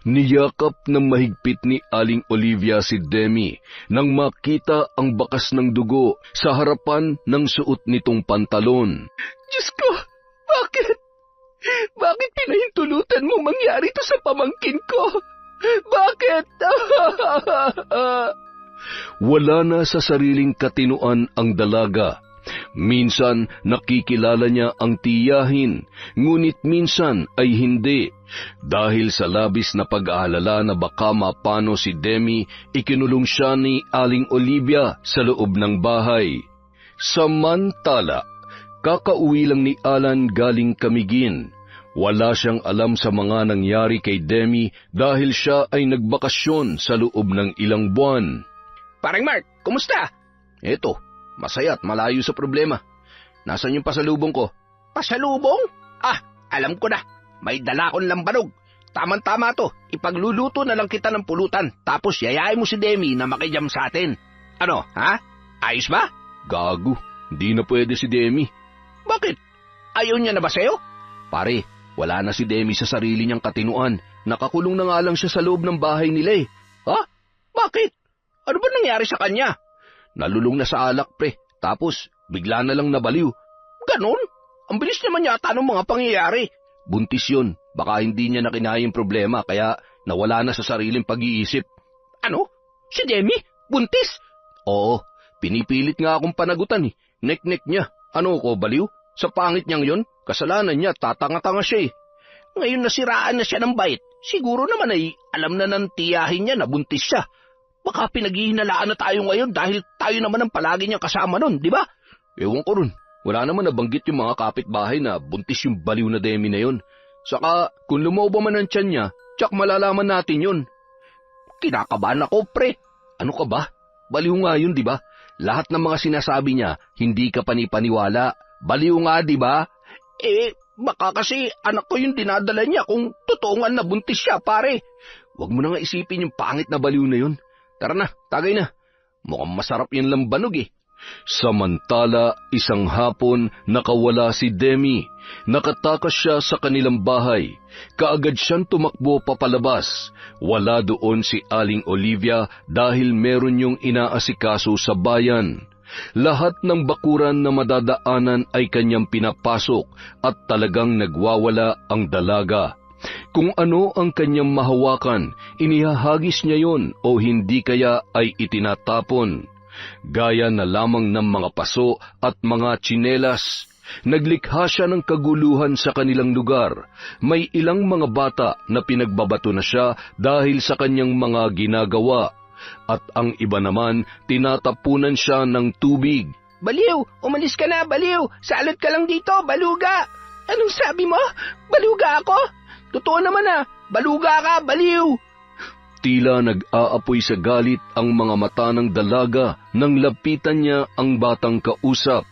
Niyakap ng mahigpit ni Aling Olivia si Demi nang makita ang bakas ng dugo sa harapan ng suot nitong pantalon. Diyos ko, bakit? Bakit pinahintulutan mo mangyari to sa pamangkin ko? Bakit? Wala na sa sariling katinuan ang dalaga. Minsan nakikilala niya ang tiyahin, ngunit minsan ay hindi. Dahil sa labis na pag-aalala na baka mapano si Demi, ikinulong siya ni Aling Olivia sa loob ng bahay. Samantala, kakauwi lang ni Alan galing Camiguin. Wala siyang alam sa mga nangyari kay Demi dahil siya ay nagbakasyon sa loob ng ilang buwan. Paring Mark, kumusta? Eto, masaya at malayo sa problema. Nasaan yung pasalubong ko? Pasalubong? Ah, alam ko na. May dala akong lambanog. Tama-tama to. Ipagluluto na lang kita ng pulutan. Tapos yayain mo si Demi na makijam sa atin. Ano, ha? Ayos ba? Gago, di na pwede si Demi. Bakit? Ayaw niya na ba sa'yo? Pare, wala na si Demi sa sarili niyang katinuan. Nakakulong na nga lang siya sa loob ng bahay nila eh. Ha? Bakit? Ano ba nangyari sa kanya? Nalulong na sa alak, pre. Tapos, bigla na lang nabaliw. Ganon? Ang bilis naman yata ng mga pangyayari. Buntis yun. Baka hindi niya nakinaya yung problema, kaya nawala na sa sariling pag-iisip. Ano? Si Demi? Buntis? Oo, pinipilit nga akong panagutan eh. Nek-nek niya. Ano ko, baliw? Sa pangit niyang yun, kasalanan niya, tatanga-tanga siya eh. Ngayon nasiraan na siya ng bait. Siguro naman ay alam na ng tiyahin niya na buntis siya. Baka pinaghihinalaan na tayo ngayon dahil tayo naman ang palagi niyang kasama nun, di ba? Ewan ko ron. Wala naman nabanggit yung mga kapitbahay na buntis yung baliw na Demi na yun. Saka, kung lumobo man ang tiyan niya, tsak malalaman natin yun. Kinakabahan ako, pre. Ano ka ba? Baliw nga yun, di ba? Lahat ng mga sinasabi niya, hindi ka panipaniwala. Baliw nga, di ba? Baka kasi anak ko yung dinadala niya kung totoo nga na buntis siya, pare. Huwag mo na nga isipin yung pangit na baliw na yun. Tara na, tagay na. Mukhang masarap yung lambanog eh. Samantala, isang hapon, nakawala si Demi. Nakatakas siya sa kanilang bahay. Kaagad siyang tumakbo papalabas. Wala doon si Aling Olivia dahil meron yung inaasikaso sa bayan. Lahat ng bakuran na madadaanan ay kanyang pinapasok at talagang nagwawala ang dalaga. Kung ano ang kanyang mahawakan, inihahagis niya yon o hindi kaya ay itinatapon. Gaya na lamang ng mga paso at mga tsinelas. Naglikha siya ng kaguluhan sa kanilang lugar. May ilang mga bata na pinagbabato na siya dahil sa kanyang mga ginagawa. At ang iba naman, tinatapunan siya ng tubig. Baliw! Umalis ka na, baliw! Salot ka lang dito, baluga! Anong sabi mo? Baluga ako? Totoo naman baluga ka, baliw! Tila nag-aapoy sa galit ang mga mata ng dalaga nang lapitan niya ang batang kausap.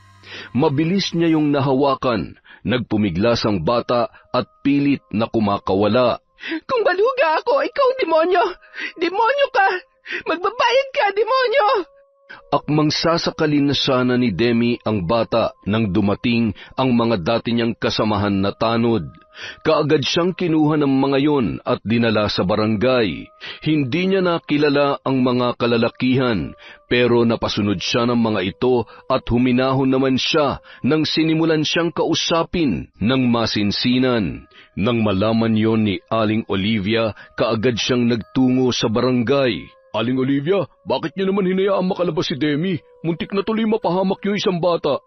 Mabilis niya yung nahawakan, Nagpumiglas ang bata at pilit na kumakawala. Kung baluga ako, ikaw demonyo! Demonyo ka! Magbabayad ka, demonyo! Akmang sasakalin na sana ni Demi ang bata nang dumating ang mga dati niyang kasamahan na tanod. Kaagad siyang kinuha ng mga yon at dinala sa barangay. Hindi niya nakilala ang mga kalalakihan, pero napasunod siya ng mga ito at huminahon naman siya nang sinimulan siyang kausapin ng masinsinan. Nang malaman yon ni Aling Olivia, kaagad siyang nagtungo sa barangay. Aling Olivia, bakit niyo naman hinayaang makalabas si Demi? Muntik na tuloy mapahamak yung isang bata.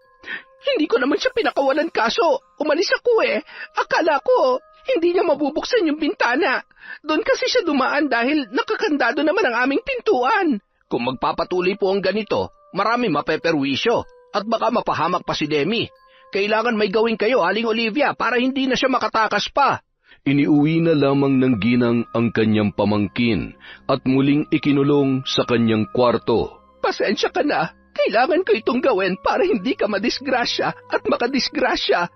Hindi ko naman siya pinakawalan kaso. Umalis ako eh. Akala ko, hindi niya mabubuksan yung bintana. Doon kasi siya dumaan dahil nakakandado naman ang aming pintuan. Kung magpapatuloy po ang ganito, marami mapeperwisyo at baka mapahamak pa si Demi. Kailangan may gawin kayo, Aling Olivia, para hindi na siya makatakas pa. Iniuwi na lamang ng ginang ang kanyang pamangkin at muling ikinulong sa kanyang kwarto. Pasensya ka na. Kailangan ko itong gawin para hindi ka madisgrasya at makadisgrasya.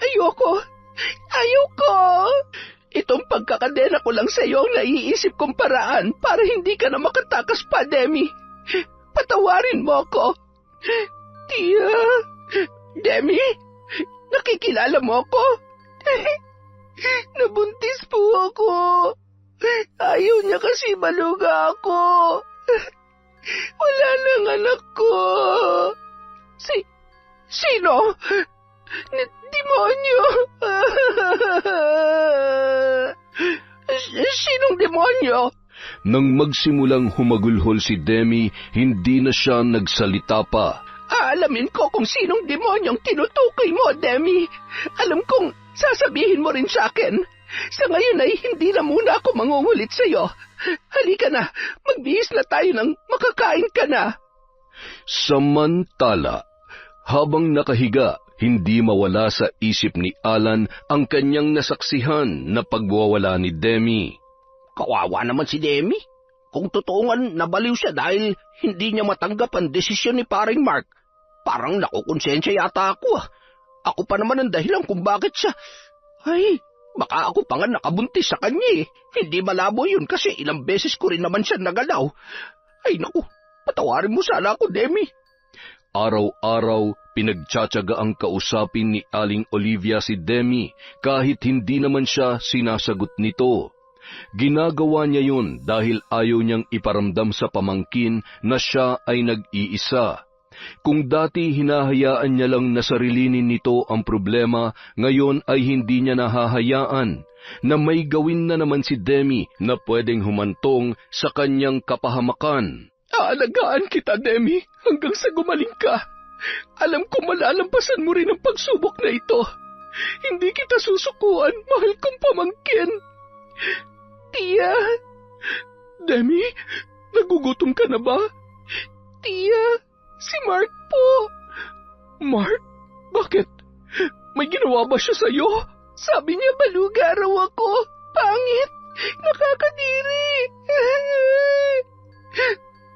Ayoko! Itong pagkakadena ko lang sa iyo ang naiisip kong paraan para hindi ka na makatakas pa, Demi. Patawarin mo ako. Tia, Demi, nakikilala mo ako? Nabuntis po ako. Ayaw niya kasi maluga ako. Wala nang anak ko. Sino? Demonyo. Sinong demonyo? Nang magsimulang humagulhol si Demi, hindi na siya nagsalita pa. Aalamin ko kung sinong demonyong tinutukoy mo, Demi. Alam kong sasabihin mo rin sa akin. Sa ngayon ay hindi na muna ako mangungulit sa iyo. Halika na, magbihis na tayo nang makakain ka na. Samantala, habang nakahiga, hindi mawala sa isip ni Alan ang kanyang nasaksihan na pagwawala ni Demi. Kawawa naman si Demi. Kung totoo nga nabaliw siya dahil hindi niya matanggap ang desisyon ni paring Mark, parang nakukonsensya yata ako. Ako pa naman ang dahilan kung bakit siya. Ay, baka ako pa nga nakabuntis sa kanya eh. Hindi malabo yun kasi ilang beses ko rin naman siya nagalaw. Ay naku, patawarin mo sana ako, Demi. Araw-araw, pinagtsatsaga ang kausapin ni Aling Olivia si Demi kahit hindi naman siya sinasagot nito. Ginagawa niya yun dahil ayaw niyang iparamdam sa pamangkin na siya ay nag-iisa. Kung dati hinahayaan niya lang na sarilinin nito ang problema, ngayon ay hindi niya nahahayaan na may gawin na naman si Demi na pwedeng humantong sa kanyang kapahamakan. Aalagaan kita, Demi, hanggang sa gumaling ka. Alam ko malalampasan mo rin ang pagsubok na ito. Hindi kita susukuan, mahal kong pamangkin. Tia! Demi, nagugutom ka na ba? Tia, si Mark po. Mark? Bakit? May ginawa ba siya sa'yo? Sabi niya baluga raw ako. Pangit. Nakakadiri.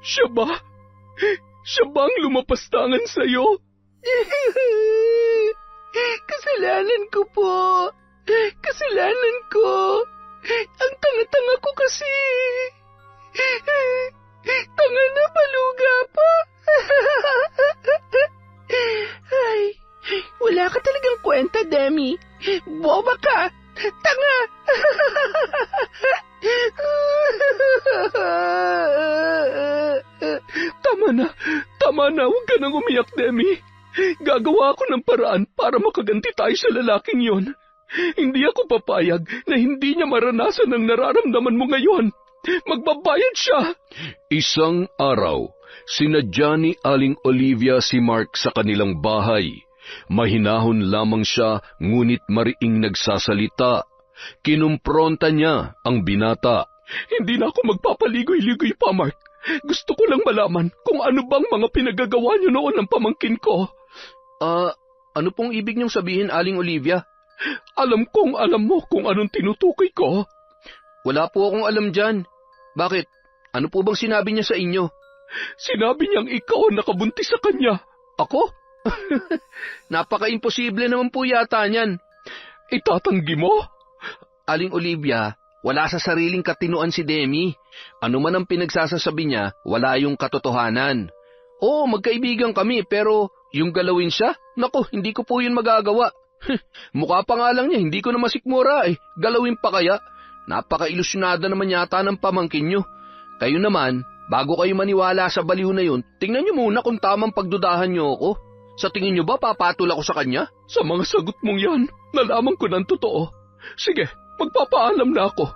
Siya ba? Siya ba ang lumapastangan sa'yo? Kasalanan ko po. Kasalanan ko. Ang tanga-tanga ko kasi. Tanga na baluga pa. Ay, wala ka talagang kwenta, Demi. Boba ka. Tanga. Tama na, huwag ka nang umiyak, Demi. Gagawa ako ng paraan para makaganti tayo sa lalaking yon. Hindi ako papayag na hindi niya maranasan ang nararamdaman mo ngayon. Magbabayad siya. Isang araw, sinadya ni Aling Olivia si Mark sa kanilang bahay. Mahinahon lamang siya, ngunit mariing nagsasalita. Kinumpronta niya ang binata. Hindi na ako magpapaligoy-ligoy pa, Mark. Gusto ko lang malaman kung ano bang mga pinagagawa niyo noon ng pamangkin ko. Ano pong ibig niyong sabihin, Aling Olivia? Alam kong alam mo kung anong tinutukoy ko. Wala po akong alam dyan. Bakit? Ano po bang sinabi niya sa inyo? Sinabi niyang ikaw ang nakabuntis sa kanya. Ako? Napaka-imposible naman po yata niyan. Itatanggi mo? Aling Olivia, wala sa sariling katinuan si Demi. Ano man ang pinagsasasabi niya, wala yung katotohanan. Oo, magkaibigan kami, pero yung galawin siya, naku, hindi ko po yun magagawa. Mukha pa nga lang niya, hindi ko na masikmura eh. Galawin pa kaya? Napaka-ilusyonada naman yata ng pamangkin niyo. Kayo naman, bago kayo maniwala sa baliw na yun, tingnan niyo muna kung tamang pagdudahan niyo ako. Sa tingin niyo ba papatol ako sa kanya? Sa mga sagot mong yan, nalaman ko ng totoo. Sige, magpapaalam na ako.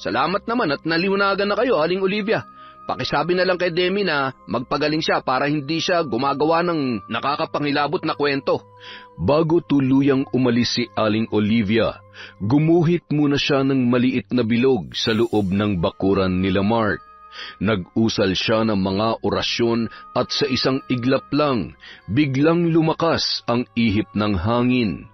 Salamat naman at naliwanagan na kayo, Aling Olivia. Pakisabi na lang kay Demi na magpagaling siya para hindi siya gumagawa ng nakakapangilabot na kwento. Bago tuluyang umalis si Aling Olivia, gumuhit muna siya ng maliit na bilog sa loob ng bakuran nila Mark. Nag-usal siya ng mga orasyon at sa isang iglap lang, biglang lumakas ang ihip ng hangin.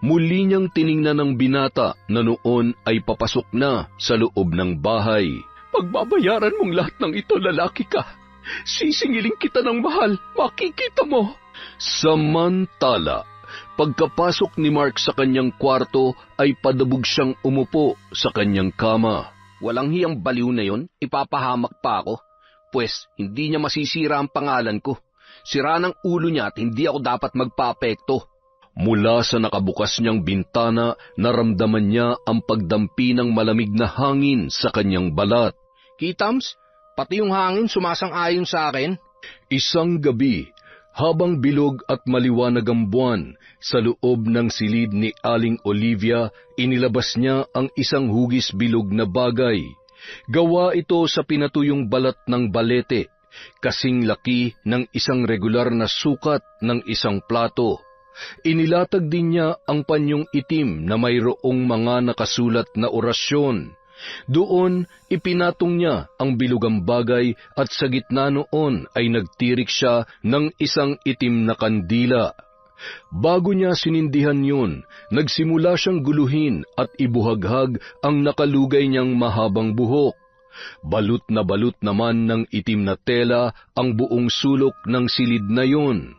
Muli niyang tiningnan ng binata na noon ay papasok na sa loob ng bahay. Pagbabayaran mong lahat ng ito, lalaki ka. Sisingiling kita ng mahal, makikita mo. Samantala, pagkapasok ni Mark sa kanyang kwarto ay padabog siyang umupo sa kanyang kama. Walang hiyang baliw na yon, ipapahamak pa ako. Pwes, hindi niya masisira ang pangalan ko. Sira ng ulo niya at hindi ako dapat magpaapekto. Mula sa nakabukas niyang bintana, naramdaman niya ang pagdampi ng malamig na hangin sa kanyang balat. Kitams, pati yung hangin sumasang-ayon sa akin. Isang gabi, habang bilog at maliwanag ang buwan, sa loob ng silid ni Aling Olivia, inilabas niya ang isang hugis bilog na bagay. Gawa ito sa pinatuyong balat ng balete, kasing laki ng isang regular na sukat ng isang plato. Inilatag din niya ang panyong itim na mayroong mga nakasulat na orasyon. Doon, ipinatong niya ang bilugang bagay at sa gitna noon ay nagtirik siya ng isang itim na kandila. Bago niya sinindihan yun, nagsimula siyang guluhin at ibuhaghag ang nakalugay niyang mahabang buhok. Balot naman ng itim na tela ang buong sulok ng silid na yun.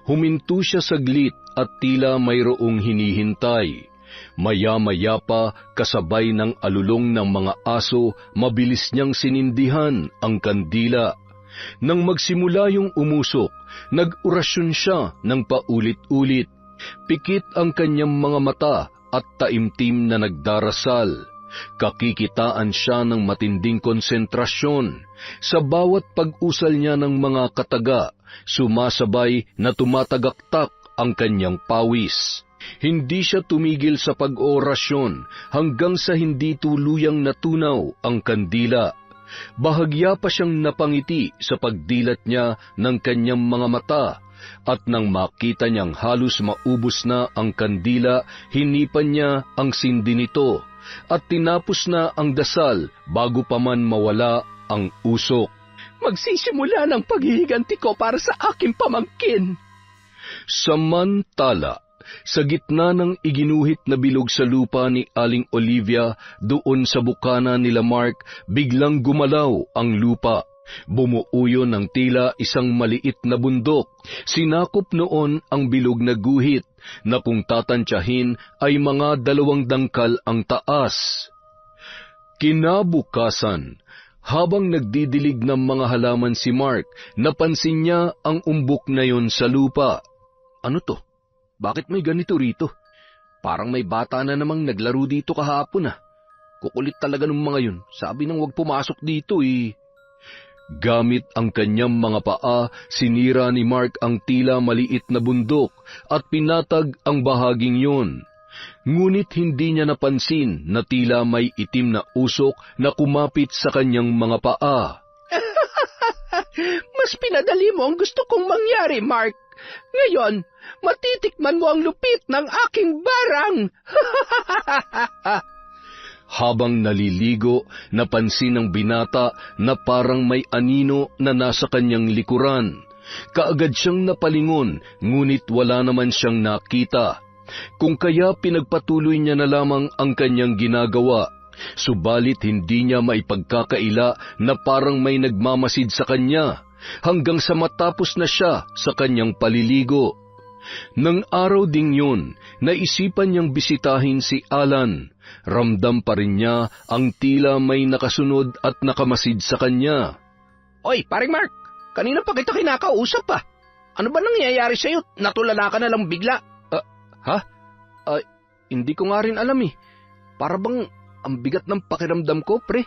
Huminto siya saglit at tila mayroong hinihintay. Maya-maya pa, kasabay ng alulong ng mga aso, mabilis niyang sinindihan ang kandila. Nang magsimula yung umusok, nag-orasyon siya ng paulit-ulit. Pikit ang kanyang mga mata at taimtim na nagdarasal. Kakikitaan siya ng matinding konsentrasyon. Sa bawat pag-usal niya ng mga kataga, sumasabay na tumatagaktak ang kanyang pawis. Hindi siya tumigil sa pag-orasyon hanggang sa hindi tuluyang natunaw ang kandila. Bahagya pa siyang napangiti sa pagdilat niya ng kanyang mga mata, at nang makita niyang halos maubos na ang kandila, hinipan niya ang sindi nito at tinapos na ang dasal bago pa man mawala ang usok. Magsisimula ng paghihiganti ko para sa aking pamangkin. Samantala, sa gitna ng iginuhit na bilog sa lupa ni Aling Olivia, doon sa bukana nila Mark, biglang gumalaw ang lupa. Bumuuyo ng tila isang maliit na bundok. Sinakop noon ang bilog na guhit, na kung tatantyahin ay mga 2 dangkal ang taas. Kinabukasan, habang nagdidilig ng mga halaman si Mark, napansin niya ang umbok na yon sa lupa. Ano to? Bakit may ganito rito? Parang may bata na namang naglaro dito kahapon ah. Kukulit talaga ng mga yun. Sabi nang huwag pumasok dito eh. Gamit ang kanyang mga paa, sinira ni Mark ang tila maliit na bundok at pinatag ang bahaging yun. Ngunit hindi niya napansin na tila may itim na usok na kumapit sa kanyang mga paa. Mas pinadali mo ang gusto kong mangyari, Mark. Ngayon, matitikman mo ang lupit ng aking barang. Habang naliligo, napansin ng binata na parang may anino na nasa kanyang likuran. Kaagad siyang napalingon, ngunit wala naman siyang nakita. Kung kaya pinagpatuloy niya na lamang ang kanyang ginagawa. Subalit hindi niya maipagkakaila na parang may nagmamasid sa kanya, hanggang sa matapos na siya sa kanyang paliligo. Nang araw ding yun, naisipan niyang bisitahin si Alan. Ramdam pa rin niya ang tila may nakasunod at nakamasid sa kanya. Oy, paring Mark, kanina pa kita kinakausap pa. Ano ba nangyayari sa'yo? Natulala ka na lang bigla. Ha? Hindi ko nga rin alam eh. Para bang ang bigat ng pakiramdam ko, pre?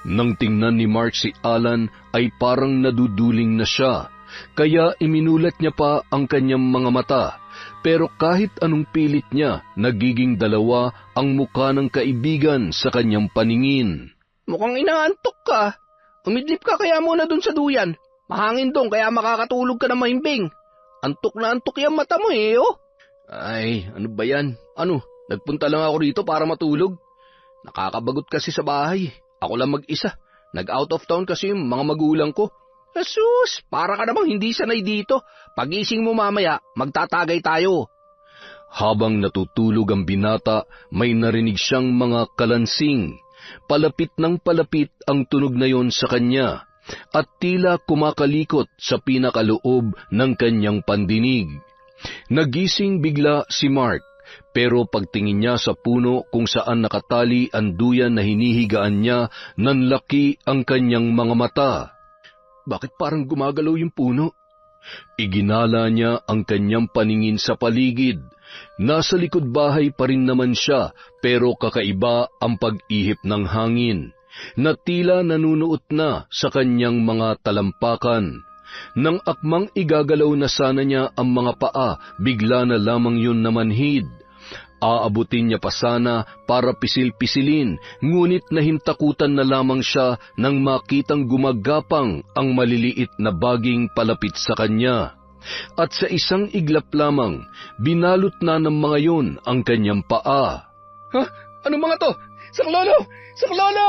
Nang tingnan ni Mark si Alan ay parang naduduling na siya. Kaya iminulat niya pa ang kanyang mga mata. Pero kahit anong pilit niya, nagiging dalawa ang mukha ng kaibigan sa kanyang paningin. Mukhang inaantok ka. Umidlip ka kaya muna dun sa duyan. Mahangin dong kaya makakatulog ka na mahimbing. Antok na antok yung mata mo eh, oh. Ay, ano ba yan? Ano, nagpunta lang ako rito para matulog. Nakakabagot kasi sa bahay. Ako lang mag-isa. Nag-out of town kasi yung mga magulang ko. Jesus, para ka namang hindi sanay dito. Pagising mo mamaya, magtatagay tayo. Habang natutulog ang binata, may narinig siyang mga kalansing. Palapit ng palapit ang tunog na yon sa kanya, at tila kumakalikot sa pinakaloob ng kanyang pandinig. Nagising bigla si Mark, pero pagtingin niya sa puno kung saan nakatali ang duyan na hinihigaan niya, nanlaki ang kanyang mga mata. Bakit parang gumagalaw yung puno? Iginala niya ang kanyang paningin sa paligid. Nasa likod bahay pa rin naman siya, pero kakaiba ang pag-ihip ng hangin, na tila nanunuot na sa kanyang mga talampakan. Nang akmang igagalaw na sana niya ang mga paa, bigla na lamang yun namanhid. Aabutin niya pa sana para pisil-pisilin, ngunit nahintakutan na lamang siya nang makitang gumagapang ang maliliit na baging palapit sa kanya. At sa isang iglap lamang, binalot na ng mga yun ang kanyang paa. Ha? Ano mga to? Saklolo! Saklolo!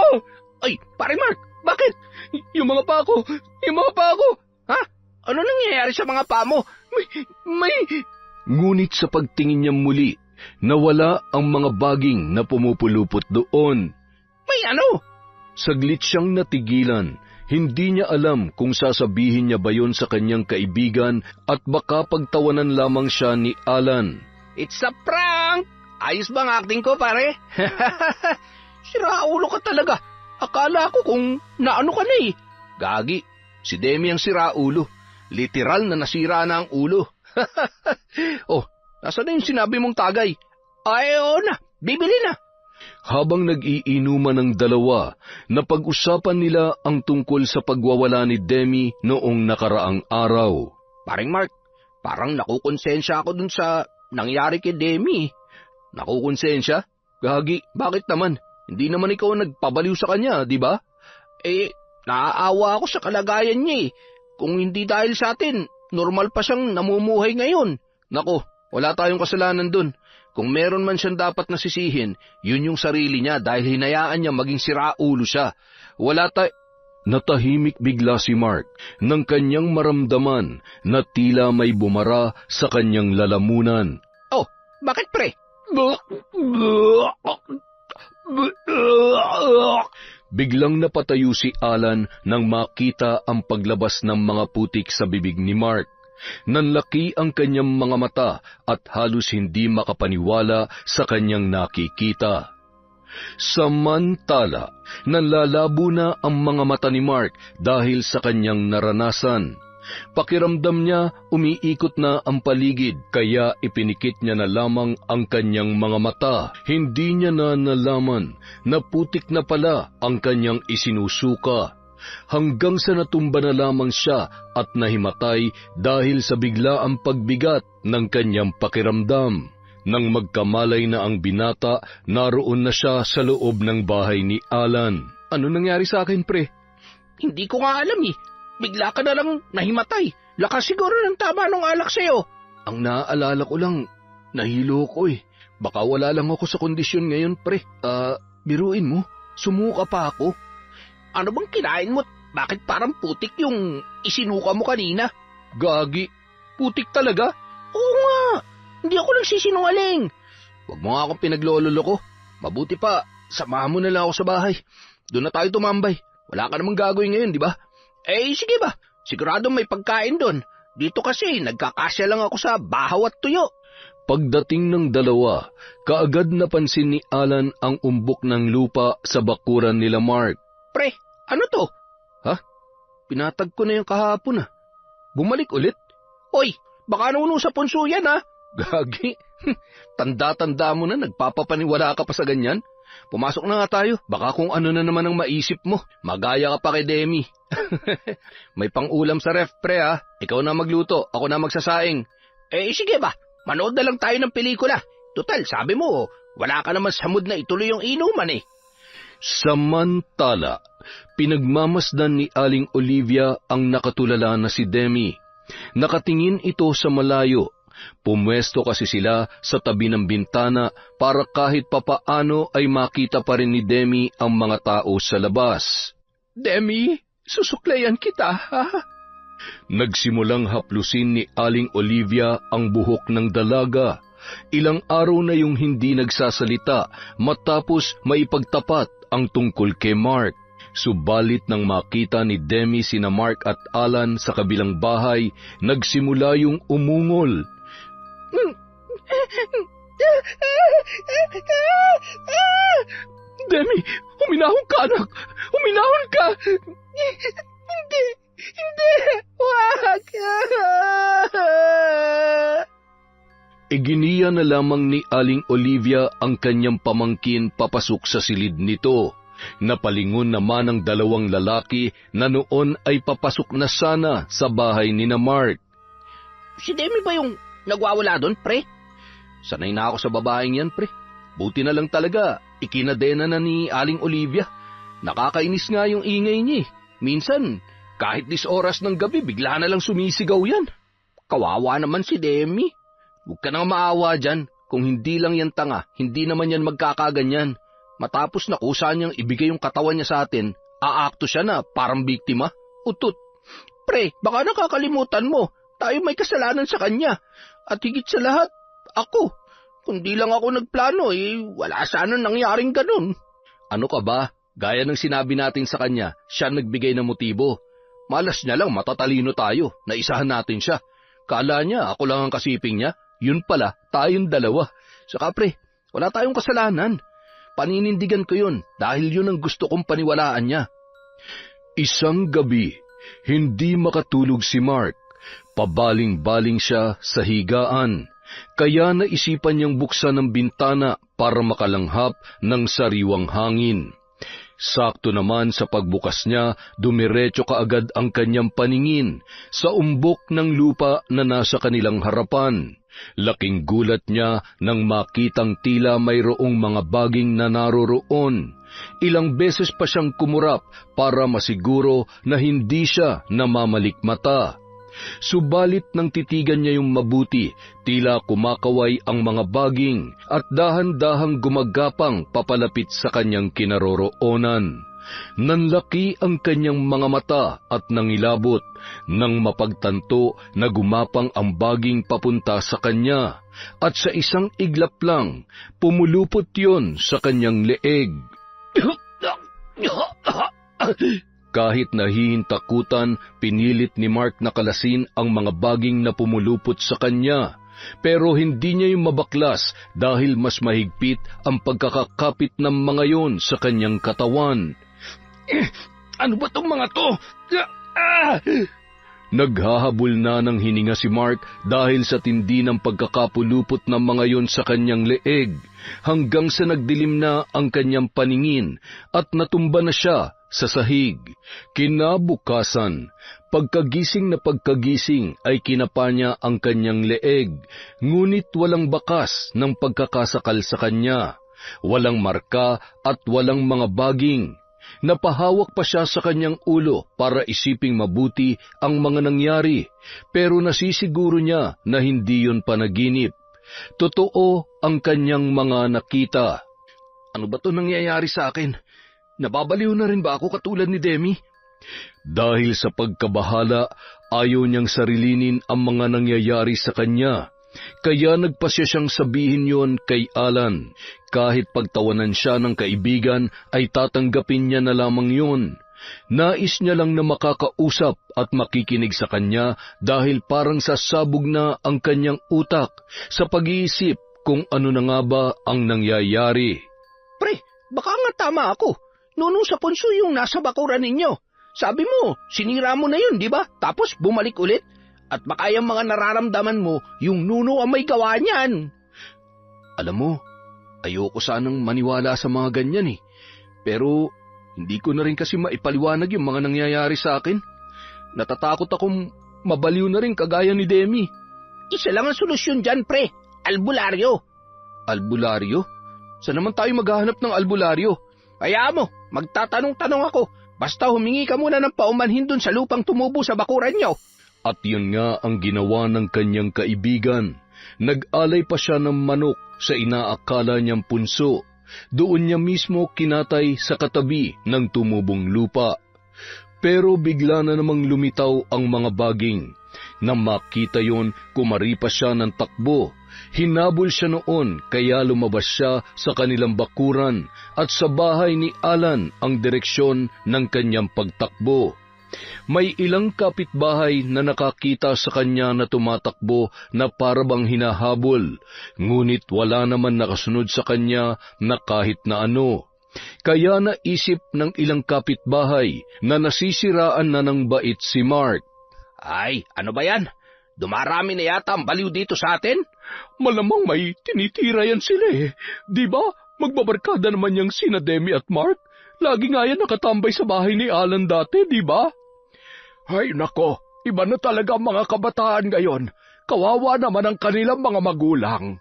Ay, pare Mark, bakit? Yung mga paa ko! Yung mga paa ko! Ha? Ano nangyayari sa mga paa mo? May... Ngunit sa pagtingin niya muli, nawala ang mga baging na pumupulupot doon. May ano? Saglit siyang natigilan. Hindi niya alam kung sasabihin niya ba yon sa kanyang kaibigan at baka pagtawanan lamang siya ni Alan. It's a prank! Ayos bang acting ko, pare? Siraulo ka talaga. Akala ko kung naano ka na eh. Gagi, si Demi ang siraulo. Literal na nasira na ang ulo. Oh, nasaan na yung sinabi mong tagay? Ay, oo na, bibili na. Habang nag-iinuman ng dalawa, napag-usapan nila ang tungkol sa pagwawala ni Demi noong nakaraang araw. Paring Mark, parang nakukonsensya ako dun sa nangyari kay Demi. Nakukonsensya? Gagi, bakit naman? Hindi naman ikaw nagpabaliw sa kanya, di ba? Naaawa ako sa kalagayan niya eh. Kung hindi dahil sa atin, normal pa siyang namumuhay ngayon. Nako, wala tayong kasalanan dun. Kung meron man siyang dapat nasisihin, yun yung sarili niya dahil hinayaan niya maging siraulo siya. Natahimik bigla si Mark nang kanyang maramdaman na tila may bumara sa kanyang lalamunan. Oh, bakit pre? Biglang napatayo si Alan nang makita ang paglabas ng mga putik sa bibig ni Mark. Nanlaki ang kanyang mga mata at halos hindi makapaniwala sa kanyang nakikita. Samantala, nanlalabo na ang mga mata ni Mark dahil sa kanyang naranasan. Pakiramdam niya umiikot na ang paligid kaya ipinikit niya na lamang ang kanyang mga mata. Hindi niya na nalaman na putik na pala ang kanyang isinusuka. Hanggang sa natumba na lamang siya at nahimatay dahil sa biglaang pagbigat ng kanyang pakiramdam. Nang magkamalay na ang binata, naroon na siya sa loob ng bahay ni Alan. Ano nangyari sa akin, pre? Hindi ko nga alam eh. Bigla ka na lang nahimatay. Lakas siguro ng tama ng alak sa'yo. Ang naaalala ko lang, nahilo ko eh. Baka wala lang ako sa kondisyon ngayon, pre. Biruin mo, sumuka pa ako. Ano bang kinain mo? Bakit parang putik yung isinuka mo kanina? Gagi, putik talaga? Oo nga, hindi ako nagsisinungaling. Huwag mo nga akong pinaglololo ko. Mabuti pa, samahan mo na lang ako sa bahay. Doon na tayo tumambay. Wala ka namang gagawin ngayon, di ba? Sige ba? Sigurado may pagkain doon. Dito kasi nagkakasya lang ako sa bahaw at tuyo. Pagdating ng dalawa, kaagad napansin ni Alan ang umbok ng lupa sa bakuran nila Mark. Pre, ano to? Ha? Pinatag ko na yung kahapon Bumalik ulit? Hoy, baka naunong sa punso yan Gagi, tanda-tanda mo na nagpapapaniwala ka pa sa ganyan. Pumasok na nga tayo, baka kung ano na naman ang maisip mo. Magaya ka pa kay Demi. May pang-ulam sa ref, pre Ikaw na magluto, ako na magsasaing. Sige ba, manood na lang tayo ng pelikula. Total, sabi mo, wala ka naman sa mood na ituloy yung inuman Samantala, pinagmamasdan ni Aling Olivia ang nakatulala na si Demi. Nakatingin ito sa malayo. Pumwesto kasi sila sa tabi ng bintana para kahit papaano ay makita pa rin ni Demi ang mga tao sa labas. Demi, susuklayan kita, Nagsimulang haplusin ni Aling Olivia ang buhok ng dalaga. Ilang araw na yung hindi nagsasalita matapos maipagtapat ang tungkol kay Mark. Subalit nang makita ni Demi sina Mark at Alan sa kabilang bahay, nagsimula yung umungol. Demi, huminahon ka, anak! Huminahon ka! Hindi! Wag! Iginiya na lamang ni Aling Olivia ang kanyang pamangkin papasok sa silid nito. Napalingon naman ang dalawang lalaki na noon ay papasok na sana sa bahay ni na Mark. Si Demi ba yung nagwawala doon, pre? Sanay na ako sa babaeng yan, pre. Buti na lang talaga, ikinadena na ni Aling Olivia. Nakakainis nga yung ingay niya. Minsan, kahit 10 oras ng gabi, bigla na lang sumisigaw yan. Kawawa naman si Demi. Huwag ka nang maawa dyan. Kung hindi lang yan tanga, hindi naman yan magkakaganyan. Matapos na kusa niyang ibigay yung katawan niya sa atin, aakto siya na parang biktima. Utot. Pre, baka nakakalimutan mo. Tayo may kasalanan sa kanya. At higit sa lahat, ako. Kung di lang ako nagplano, wala sana nangyaring ganun. Ano ka ba? Gaya ng sinabi natin sa kanya, siya nagbigay ng motibo. Malas niya lang matatalino tayo, naisahan natin siya. Kala niya ako lang ang kasiping niya, yun pala, tayong dalawa. Saka pre, wala tayong kasalanan. Paninindigan ko yun dahil yun ang gusto kong paniwalaan niya. Isang gabi, hindi makatulog si Mark. Pabaling-baling siya sa higaan, kaya naisipan niyang buksan ang bintana para makalanghap ng sariwang hangin. Sakto naman sa pagbukas niya, dumiretso kaagad ang kanyang paningin sa umbok ng lupa na nasa kanilang harapan. Laking gulat niya nang makitang tila mayroong mga baging na naroroon. Ilang beses pa siyang kumurap para masiguro na hindi siya namamalikmata. Subalit nang titigan niya yung mabuti, tila kumakaway ang mga baging at dahan-dahang gumagapang papalapit sa kanyang kinaroroonan. Nanlaki ang kanyang mga mata at nangilabot nang mapagtanto na gumapang ang baging papunta sa kanya at sa isang iglap lang, pumulupot yon sa kanyang leeg. Kahit nahihintakutan, pinilit ni Mark na kalasin ang mga baging na pumulupot sa kanya. Pero hindi niya yung mabaklas dahil mas mahigpit ang pagkakakapit ng mga yon sa kanyang katawan. Ano ba tong mga to? Naghahabol na ng hininga si Mark dahil sa tindi ng pagkakapulupot ng mga yon sa kanyang leeg, hanggang sa nagdilim na ang kanyang paningin at natumba na siya sa sahig. Kinabukasan, pagkagising ay kinapa niya ang kanyang leeg, ngunit walang bakas ng pagkakasakal sa kanya. Walang marka at walang mga baging. Napahawak pa siya sa kanyang ulo para isiping mabuti ang mga nangyari, pero nasisiguro niya na hindi yun panaginip. Totoo ang kanyang mga nakita. Ano ba to nangyayari sa akin? Nababaliw na rin ba ako katulad ni Demi? Dahil sa pagkabahala, ayaw niyang sarilinin ang mga nangyayari sa kanya. Kaya nagpasya siyang sabihin yon kay Alan. Kahit pagtawanan siya ng kaibigan, ay tatanggapin niya na lamang yun. Nais niya lang na makakausap at makikinig sa kanya dahil parang sasabog na ang kanyang utak sa pag-iisip kung ano na nga ba ang nangyayari. Pre, baka nga tama ako. Nuno sa punso yung nasa bakuran ninyo. Sabi mo, sinira mo na yun, di ba? Tapos bumalik ulit? At baka yung mga nararamdaman mo, yung nuno ang may gawa niyan. Alam mo, ayoko sanang maniwala sa mga ganyan eh. Pero hindi ko na rin kasi maipaliwanag yung mga nangyayari sa akin. Natatakot akong mabaliw na rin kagaya ni Demi. Isa lang ang solusyon dyan, pre. Albularyo. Albularyo? Saan naman tayo maghahanap ng albularyo? Kaya mo, magtatanong-tanong ako. Basta humingi ka muna ng paumanhin dun sa lupang tumubo sa bakuran nyo. At yun nga ang ginawa ng kanyang kaibigan. Nag-alay pa siya ng manok sa inaakala niyang punso. Doon niya mismo kinatay sa katabi ng tumubong lupa. Pero bigla na namang lumitaw ang mga baging. Nang makita yon, kumaripa siya ng takbo. Hinabol siya noon kaya lumabas siya sa kanilang bakuran at sa bahay ni Alan ang direksyon ng kanyang pagtakbo. May ilang kapitbahay na nakakita sa kanya na tumatakbo na parabang hinahabol, ngunit wala naman nakasunod sa kanya na kahit na ano. Kaya naisip ng ilang kapitbahay na nasisiraan na ng bait si Mark. Ay, ano ba yan? Dumarami na yata ang baliw dito sa atin? Malamang may tinitira yan sila eh. Di ba? Magbabarkada naman yang sina Demi at Mark. Lagi nga yan nakatambay sa bahay ni Alan dati, di ba? Ay nako, iba na talaga ang mga kabataan ngayon. Kawawa naman ang kanilang mga magulang.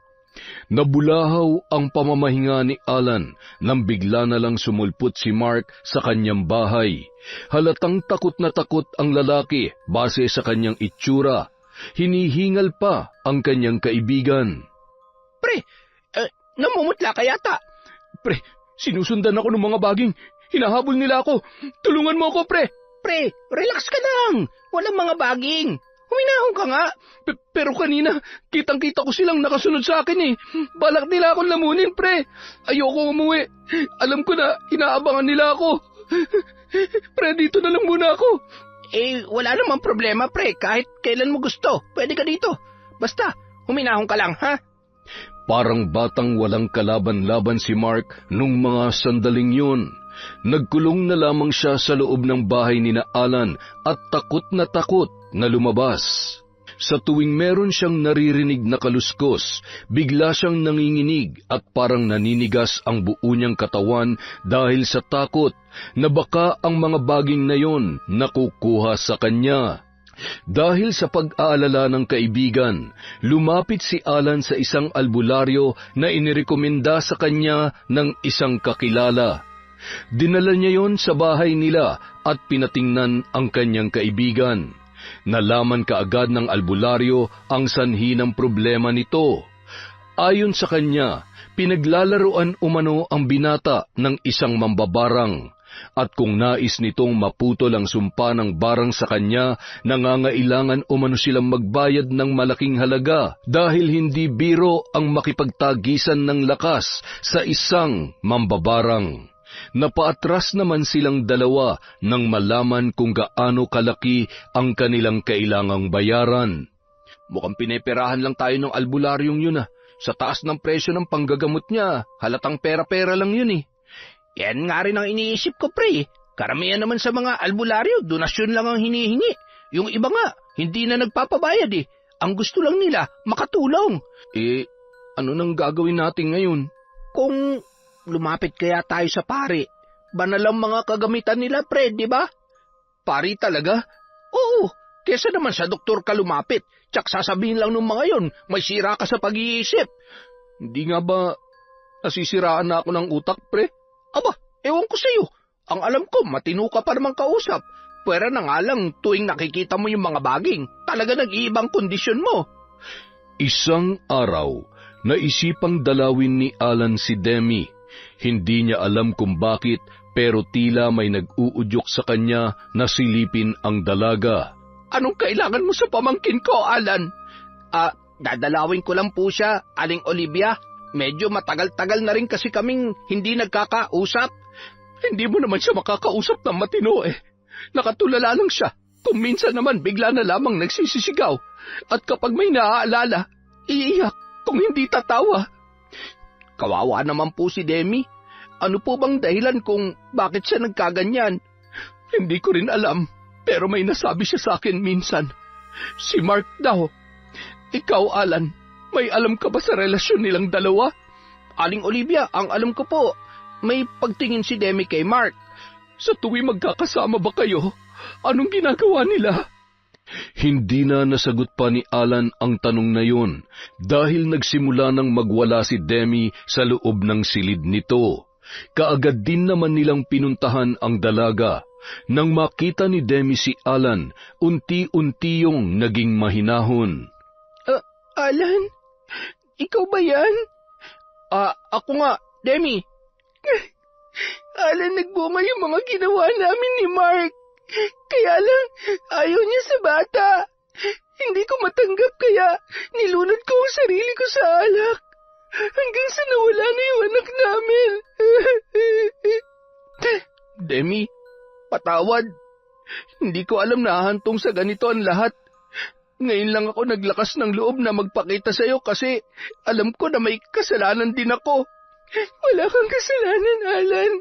Nabulahaw ang pamamahinga ni Alan nang bigla na lang sumulpot si Mark sa kanyang bahay. Halatang takot na takot ang lalaki base sa kanyang itsura. Hinihingal pa ang kanyang kaibigan. Pre, namumutla ka yata. Pre, sinusundan ako ng mga baging. Hinahabol nila ako. Tulungan mo ako, pre. Pre, relax ka lang. Walang mga baging. Huminahon ka nga. Pero kanina, kitang-kita ko silang nakasunod sa akin eh. Balak nila akong lamunin, pre. Ayoko umuwi. Alam ko na, inaabangan nila ako. Pre, dito na lang muna ako. Wala namang problema, pre. Kahit kailan mo gusto, pwede ka dito. Basta, huminahon ka lang, ha? Parang batang walang kalaban-laban si Mark nung mga sandaling yun. Nagkulong na lamang siya sa loob ng bahay ni na Alan at takot na lumabas. Sa tuwing meron siyang naririnig na kaluskos, bigla siyang nanginginig at parang naninigas ang buo niyang katawan dahil sa takot na baka ang mga baging na yon nakukuha sa kanya. Dahil sa pag-aalala ng kaibigan, lumapit si Alan sa isang albularyo na inirekomenda sa kanya ng isang kakilala. Dinala niya yon sa bahay nila at pinatingnan ang kanyang kaibigan. Nalaman kaagad ng albularyo ang sanhi ng problema nito. Ayon sa kanya, pinaglalaruan umano ang binata ng isang mambabarang. At kung nais nitong maputol ang sumpa ng barang sa kanya, nangangailangan umano silang magbayad ng malaking halaga dahil hindi biro ang makipagtagisan ng lakas sa isang mambabarang. Napaatras naman silang dalawa nang malaman kung gaano kalaki ang kanilang kailangang bayaran. Mukhang pineperahan lang tayo ng albularyong yun ah. Sa taas ng presyo ng panggagamot niya, halatang pera-pera lang yun eh. Yan nga rin ang iniisip ko, pre. Karamihan naman sa mga albularyo, donasyon lang ang hinihingi. Yung iba nga, hindi na nagpapabayad eh. Ang gusto lang nila, makatulong. Ano nang gagawin natin ngayon? Kung lumapit kaya tayo sa pari, banal ang mga kagamitan nila, pre, di ba? Pari talaga? Oo, kesa naman sa doktor ka lumapit, tsak sasabihin lang ng mga yon, may sira ka sa pag-iisip. Hindi nga ba nasisiraan na ako ng utak, pre? Aba, ewan ko sa'yo. Ang alam ko, matino ka pa naman kausap. Pwera na nga lang tuwing nakikita mo yung mga baging, talaga nag-iibang kondisyon mo. Isang araw, naisipang dalawin ni Alan si Demi. Hindi niya alam kung bakit, pero tila may nag-uudyok sa kanya na silipin ang dalaga. Anong kailangan mo sa pamangkin ko, Alan? Dadalawin ko lang po siya, Aling Olivia. Medyo matagal-tagal na rin kasi kaming hindi nagkakausap. Hindi mo naman siya makakausap ng matino eh. Nakatulala lang siya. Kung minsan naman bigla na lamang nagsisisigaw. At kapag may naaalala, iiyak kung hindi tatawa. Kawawa naman po si Demi. Ano po bang dahilan kung bakit siya nagkaganyan? Hindi ko rin alam, pero may nasabi siya sa akin minsan. Si Mark daw. Ikaw, Alan, may alam ka ba sa relasyon nilang dalawa? Aling Olivia, ang alam ko po, may pagtingin si Demi kay Mark. Sa tuwi magkakasama ba kayo? Anong ginagawa nila? Hindi na nasagot pa ni Alan ang tanong na yun dahil nagsimula nang magwala si Demi sa loob ng silid nito. Kaagad din naman nilang pinuntahan ang dalaga. Nang makita ni Demi si Alan, unti-unti yung naging mahinahon. Alan? Ikaw ba yan? Ako nga, Demi. Alan, nagbunga yung mga ginawa namin ni Mark. Kaya lang, ayaw niya sa bata. Hindi ko matanggap kaya nilunod ko ang sarili ko sa alak. Hanggang sa nawala na yung anak namin. Demi, patawad. Hindi ko alam na hahantong sa ganito ang lahat. Ngayon lang ako naglakas ng loob na magpakita sa'yo kasi alam ko na may kasalanan din ako. Wala kang kasalanan, Alan.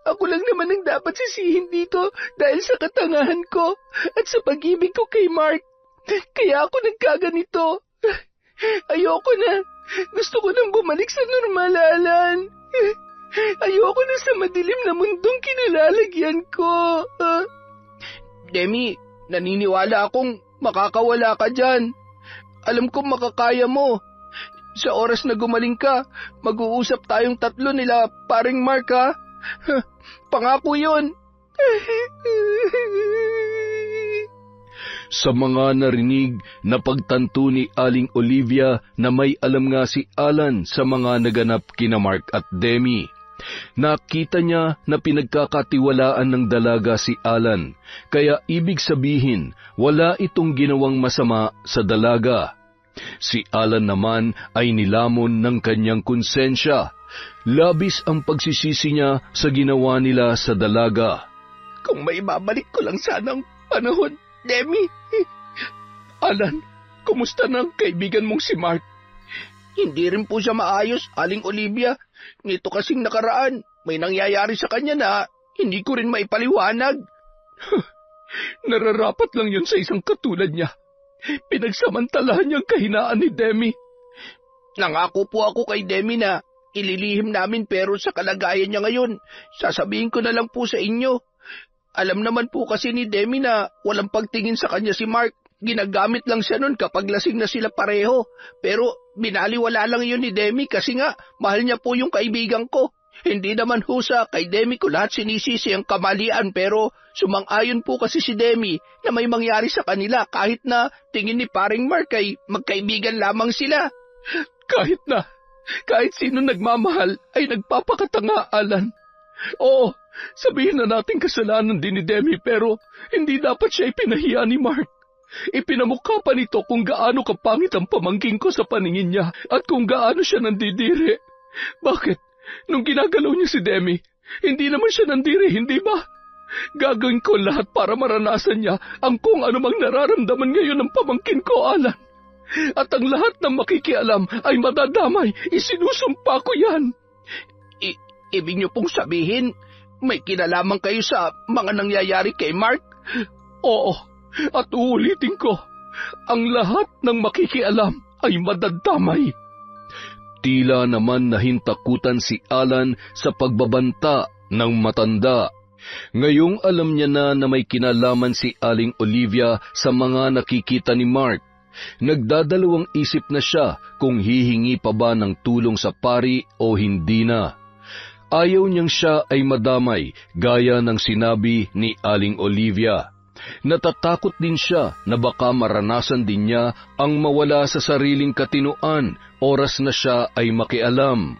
Ako lang naman ang dapat sisihin dito dahil sa katangahan ko at sa pag-ibig ko kay Mark. Kaya ako nagkaganito. Ayoko na. Gusto ko nang bumalik sa normal, Alan. Ayoko na sa madilim na mundong kinalalagyan ko. Demi, naniniwala akong makakawala ka dyan. Alam kong makakaya mo. Sa oras na gumaling ka, mag-uusap tayong tatlo nila paring Mark, ha? Pangako yun. Sa mga narinig na pagtanto ni Aling Olivia na may alam nga si Alan sa mga naganap kina Mark at Demi. Nakita niya na pinagkakatiwalaan ng dalaga si Alan, kaya ibig sabihin wala itong ginawang masama sa dalaga. Si Alan naman ay nilamon ng kanyang konsensya. Labis ang pagsisisi niya sa ginawa nila sa dalaga. Kung may babalik ko lang sanang panahon, Demi. Alan, kumusta na ang kaibigan mong si Mark? Hindi rin po siya maayos, Aling Olivia. Nito kasing nakaraan, may nangyayari sa kanya na hindi ko rin maipaliwanag. Nararapat lang yun sa isang katulad niya. Pinagsamantalahan niyang kahinaan ni Demi. Nangako po ako kay Demi na ililihim namin pero sa kalagayan niya ngayon, sasabihin ko na lang po sa inyo. Alam naman po kasi ni Demi na walang pagtingin sa kanya si Mark. Ginagamit lang siya nun kapag lasing na sila pareho. Pero binaliwala lang yun ni Demi kasi nga mahal niya po yung kaibigan ko. Hindi naman ho sa kay Demi ko lahat sinisisi ang kamalian pero sumang-ayon po kasi si Demi na may mangyari sa kanila kahit na tingin ni paring Mark ay magkaibigan lamang sila. Kahit sino nagmamahal ay nagpapakatanga, Alan. Oo, sabihin na natin kasalanan din ni Demi pero hindi dapat siya ipinahiya ni Mark. Ipinamukha pa nito kung gaano kapangit ang pamangking ko sa paningin niya at kung gaano siya nandidiri. Bakit? Nung ginagalaw niya si Demi, hindi naman siya nandiri, hindi ba? Gagawin ko lahat para maranasan niya ang kung anumang nararamdaman ngayon ng pamangkin ko, Alan. At ang lahat ng makikialam ay madadamay. Isinusumpa ko yan. Ibig niyo pong sabihin, may kinalaman kayo sa mga nangyayari kay Mark? Oo, at uulitin ko, ang lahat ng makikialam ay madadamay. Tila naman nahintakutan si Alan sa pagbabanta ng matanda. Ngayong alam niya na may kinalaman si Aling Olivia sa mga nakikita ni Mark. Nagdadalawang isip na siya kung hihingi pa ba ng tulong sa pari o hindi na. Ayaw niyang siya ay madamay gaya ng sinabi ni Aling Olivia. Natatakot din siya na baka maranasan din niya ang mawala sa sariling katinoan oras na siya ay makialam.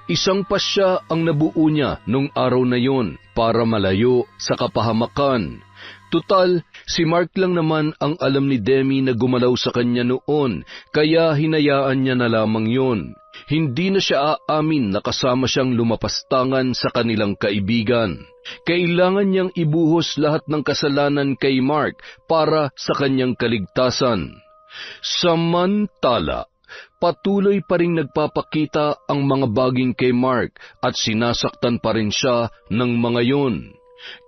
Isang pasya ang nabuo niya nung araw na yon para malayo sa kapahamakan. Tutal, si Mark lang naman ang alam ni Demi na gumalaw sa kanya noon, kaya hinayaan niya na lamang yon. Hindi na siya aamin na kasama siyang lumapastangan sa kanilang kaibigan. Kailangan niyang ibuhos lahat ng kasalanan kay Mark para sa kanyang kaligtasan. Samantala, patuloy pa ring nagpapakita ang mga baging kay Mark at sinasaktan pa rin siya ng mga yun.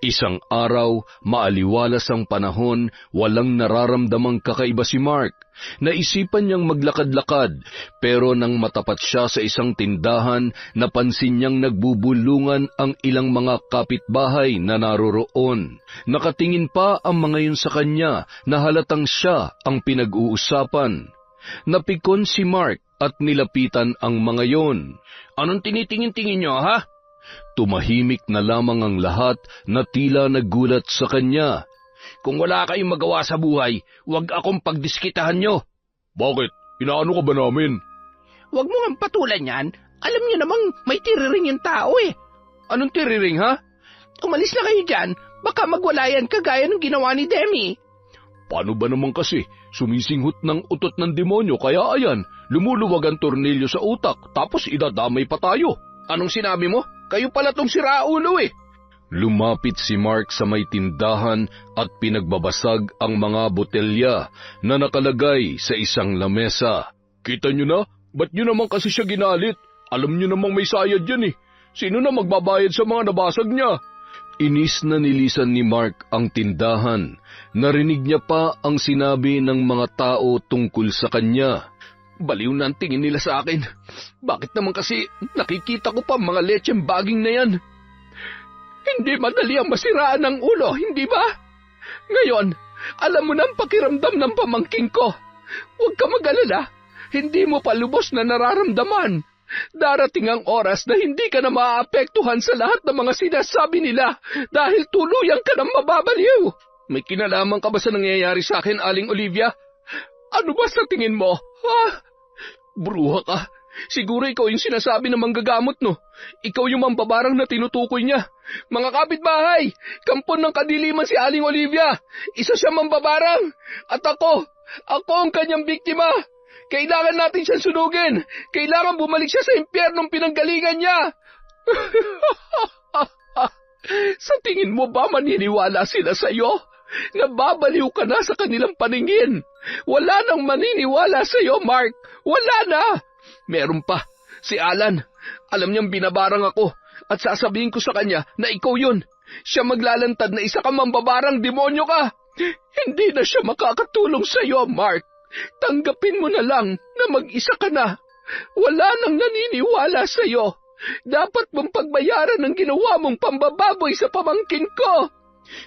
Isang araw, maaliwalas ang panahon, walang nararamdamang kakaiba si Mark. Naisipan niyang maglakad-lakad, pero nang matapat siya sa isang tindahan, napansin niyang nagbubulungan ang ilang mga kapitbahay na naroroon. Nakatingin pa ang mga yun sa kanya na halatang siya ang pinag-uusapan. Napikon si Mark at nilapitan ang mga yon. Anong tinitingin-tingin niyo, ha? Tumahimik na lamang ang lahat na tila nagulat sa kanya. Kung wala kayong magawa sa buhay, huwag akong pagdiskitahan nyo. Bakit? Inaano ka ba namin? Huwag mo ang patulan yan. Alam niyo namang may tiriring yung tao eh. Anong tiriring, ha? Umalis na kayo dyan. Baka magwalayan kagaya ng ginawa ni Demi. Paano ba naman kasi? Sumisinghot ng utot ng demonyo kaya ayan, lumuluwag ang tornilyo sa utak tapos idadamay pa tayo. Anong sinabi mo? Kayo pala tong siraulo eh. Lumapit si Mark sa may tindahan at pinagbabasag ang mga botelya na nakalagay sa isang lamesa. Kita nyo na? Ba't nyo naman kasi siya ginalit? Alam nyo namang may sayad yan eh. Sino na magbabayad sa mga nabasag niya? Inis na nilisan ni Mark ang tindahan. Narinig niya pa ang sinabi ng mga tao tungkol sa kanya. Baliw na ang tingin nila sa akin. Bakit naman kasi nakikita ko pa mga lecheng baging na yan? Hindi madali ang masiraan ng ulo, hindi ba? Ngayon, alam mo na ang pakiramdam ng pamangking ko. Huwag ka mag-alala, hindi mo pa lubos na nararamdaman. Darating ang oras na hindi ka na maaapektuhan sa lahat ng mga sinasabi nila dahil tuluyang ka nang mababaliw. May kinalaman ka ba sa nangyayari sa akin, Aling Olivia? Ano ba sa tingin mo? Ha? Bruha ka. Siguro ikaw yung sinasabi ng manggagamot, no? Ikaw yung mambabarang na tinutukoy niya. Mga kapitbahay, kampon ng kadiliman si Aling Olivia. Isa siya mambabarang. At ako ang kanyang biktima. Kailangan natin siyang sunugin. Kailangan bumalik siya sa impyernong pinanggalingan niya. Sa tingin mo ba maniniwala sila sa iyo? Nababaliw ka na sa kanilang paningin. Wala nang maniniwala sa iyo, Mark. Wala na. Meron pa. Si Alan. Alam niyang binabarang ako at sasabihin ko sa kanya na ikaw yun. Siya maglalantad na isa ka mambabarang demonyo ka. Hindi na siya makakatulong sa iyo, Mark. Tanggapin mo na lang na mag-isa ka na. Wala nang naniniwala sa iyo. Dapat mong pagbayaran ang ginawa mong pambababoy sa pamangkin ko.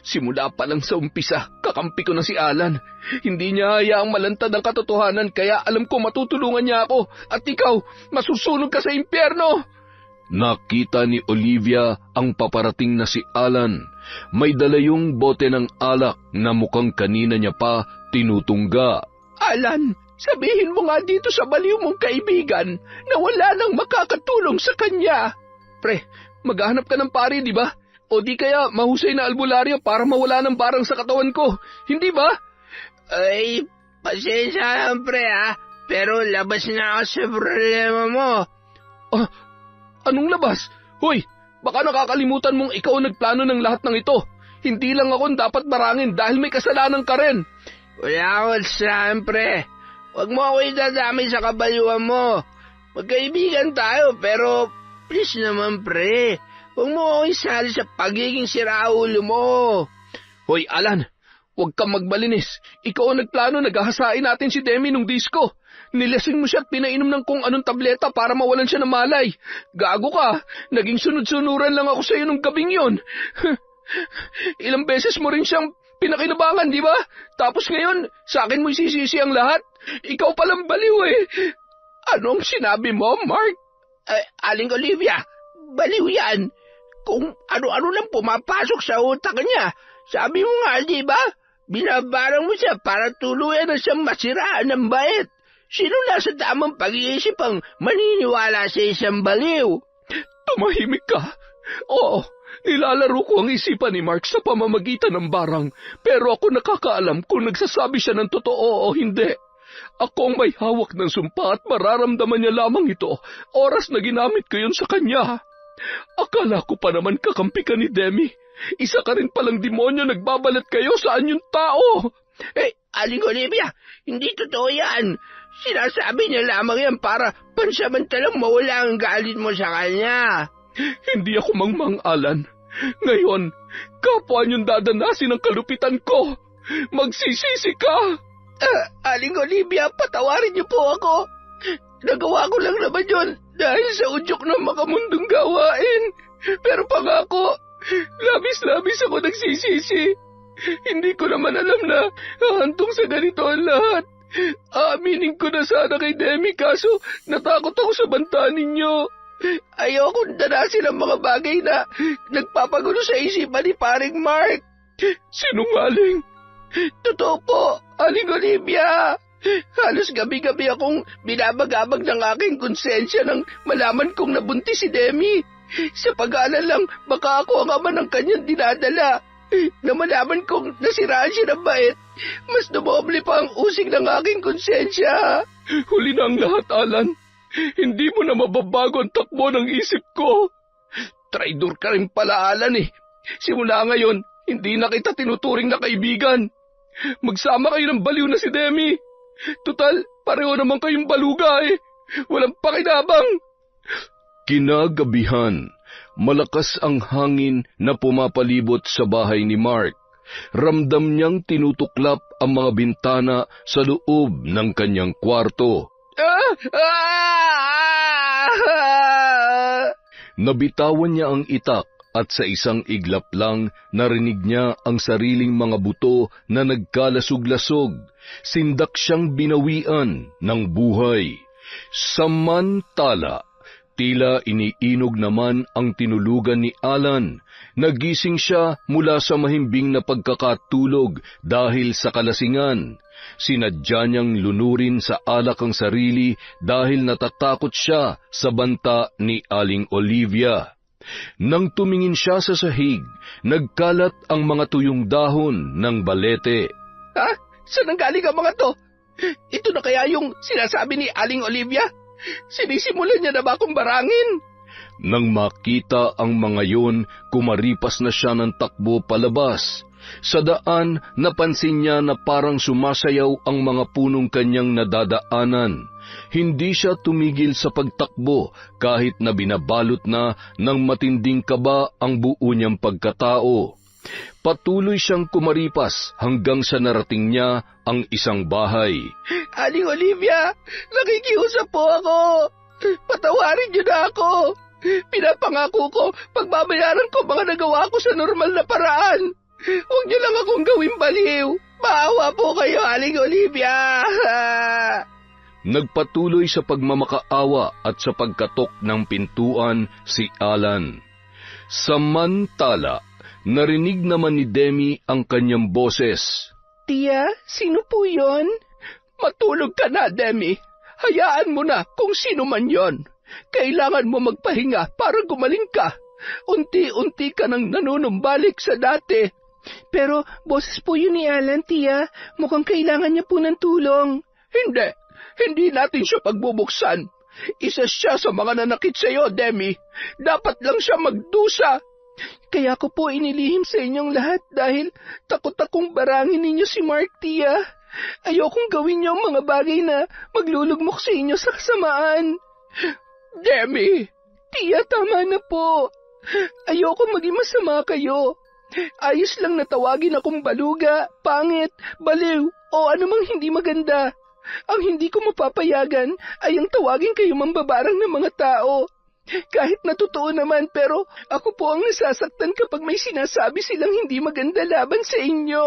Simula pa lang sa umpisa, kakampi ko na si Alan. Hindi niya hayaang malantad ang katotohanan kaya alam ko matutulungan niya ako at ikaw, masusunog ka sa impyerno. Nakita ni Olivia ang paparating na si Alan. May dalayong bote ng alak na mukhang kanina niya pa tinutungga. Alan, sabihin mo nga dito sa baliw mong kaibigan na wala nang makakatulong sa kanya. Pre, maghahanap ka ng pari, di ba? O di kaya mahusay na albularyo para mawala ng barang sa katawan ko. Hindi ba? Ay, pasensya lang pre pero labas na ako sa problema mo. Anong labas? Hoy, baka nakakalimutan mong ikaw ang nagplano ng lahat ng ito. Hindi lang ako dapat marangin dahil may kasalanan ka rin. Wala akong saan pre. Huwag mo ako idadamay sa kabaliwan mo. Magkaibigan tayo pero please naman pre. Huwag mo ako isali sa pagiging siraulo mo. Hoy, Alan, huwag kang magbalinis. Ikaw ang nagplano, naghahasain natin si Demi nung disco. Nilasing mo siya at pinainom ng kung anong tableta para mawalan siya ng malay. Gago ka, naging sunod-sunuran lang ako sa iyo nung gabing yun. Ilang beses mo rin siyang pinakinabangan, di ba? Tapos ngayon, sa akin mo isisisi ang lahat. Ikaw palang baliw eh. Anong sinabi mo, Mark? Aling Olivia, baliw yan. Kung ano-ano lang pumapasok sa utak niya. Sabi mo nga, di ba? Binabarang mo siya para tuluyan na siyang masiraan ng bait. Sino nasa tamang pag-iisip ang maniniwala sa isang baliw? Tumahimik ka. Oo, nilalaro ko ang isipan ni Mark sa pamamagitan ng barang. Pero ako nakakaalam kung nagsasabi siya ng totoo o hindi. Ako ang may hawak ng sumpa at mararamdaman niya lamang ito oras na ginamit ko yun sa kanya. Akala ko pa naman kakampi ka ni Demi. Isa ka rin palang demonyo, nagbabalat kayo sa anyong tao. Aling Olivia, hindi totoo yan. Sinasabi niya lamang yan para pansamantalang mawala ang galit mo sa kanya. Hindi ako mangmang, Alan. Ngayon, kapwa niyong dadanasin ang kalupitan ko. Magsisisi ka. Aling Olivia, patawarin niyo po ako. Nagawa ko lang naman yun dahil sa udyok ng makamundong gawain. Pero pangako, labis-labis ako nagsisisi. Hindi ko naman alam na hahantong sa ganito ang lahat. Aminin ko na sana kay Demi kaso natakot ako sa banta ninyo. Ayokong danasin ang mga bagay na nagpapagulo sa isipan ni paring Mark. Sinungaling. Totoo po, Aling Olivia. Halos gabi-gabi akong binabagabag ng aking konsensya nang malaman kong nabuntis si Demi. Sa pag-aalalang baka ako ang ama ng kanyang dinadala. Na malaman kong nasiraan siya ng bait, mas dumoble pa ang usig ng aking konsensya. Huli na ang lahat, Alan. Hindi mo na mababago ang takbo ng isip ko. Traidor ka rin pala, Alan eh. Simula ngayon, hindi na kita tinuturing na kaibigan. Magsama kayo ng baliw na si Demi. Tutal, pareho naman kayong baluga eh. Walang pakinabang. Kinagabihan, malakas ang hangin na pumapalibot sa bahay ni Mark. Ramdam niyang tinutuklap ang mga bintana sa loob ng kanyang kwarto. Nabitawan niya ang itak at sa isang iglap lang narinig niya ang sariling mga buto na nagkalasog-lasog. Sindak siyang binawian ng buhay. Samantala, tila iniinog naman ang tinulugan ni Alan. Nagising siya mula sa mahimbing na pagkakatulog dahil sa kalasingan. Sinadya niyang lunurin sa alak ang sarili dahil natatakot siya sa banta ni Aling Olivia. Nang tumingin siya sa sahig, nagkalat ang mga tuyong dahon ng balete. Saan nanggaling ang mga to? Ito na kaya yung sinasabi ni Aling Olivia? Sinisimulan niya na ba akong barangin? Nang makita ang mga yun, kumaripas na siya ng takbo palabas. Sa daan, napansin niya na parang sumasayaw ang mga punong kanyang nadadaanan. Hindi siya tumigil sa pagtakbo kahit na binabalot na ng matinding kaba ang buo niyang pagkatao. Patuloy siyang kumaripas hanggang sa narating niya ang isang bahay. Aling Olivia, nakikiusap po ako. Patawarin niyo na ako. Pinapangako ko, pagbabayaran ko mga nagawa ko sa normal na paraan. Huwag niyo lang akong gawing baliw. Maawa po kayo, Aling Olivia. Nagpatuloy sa pagmamakaawa at sa pagkatok ng pintuan si Alan. Samantala, narinig naman ni Demi ang kanyang boses. Tia, sino po yon? Matulog ka na, Demi. Hayaan mo na kung sino man yon. Kailangan mo magpahinga para gumaling ka. Unti-unti ka nang nanunumbalik sa dati. Pero boses po yun ni Alan, Tia. Mukhang kailangan niya po ng tulong. Hindi natin siya pagbubuksan. Isa siya sa mga nanakit sa iyo, Demi. Dapat lang siya magdusa. Kaya ko po inilihim sa inyong lahat dahil takot akong barangin ninyo si Mark, Tia. Ayokong gawin niyo ang mga bagay na maglulugmok sa inyo sa kasamaan. Demi! Tia, tama na po. Ayoko maging masama kayo. Ayos lang na tawagin akong baluga, pangit, baliw, o anumang hindi maganda. Ang hindi ko mapapayagan ay ang tawagin kayo mambabarang ng mga tao. Kahit na totoo naman, pero ako po ang nasasaktan kapag may sinasabi silang hindi maganda laban sa inyo.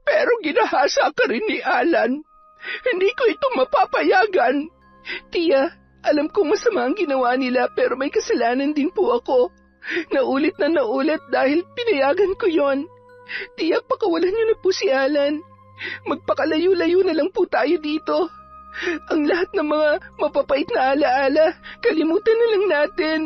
Pero ginahasa ka rin ni Alan. Hindi ko ito mapapayagan. Tia, alam kong masama ang ginawa nila pero may kasalanan din po ako. Naulit na naulit dahil pinayagan ko yon. Tia, pakawalan niyo na po si Alan. Magpakalayo-layo na lang po tayo dito. Ang lahat ng mga mapapait na alaala, kalimutan na lang natin.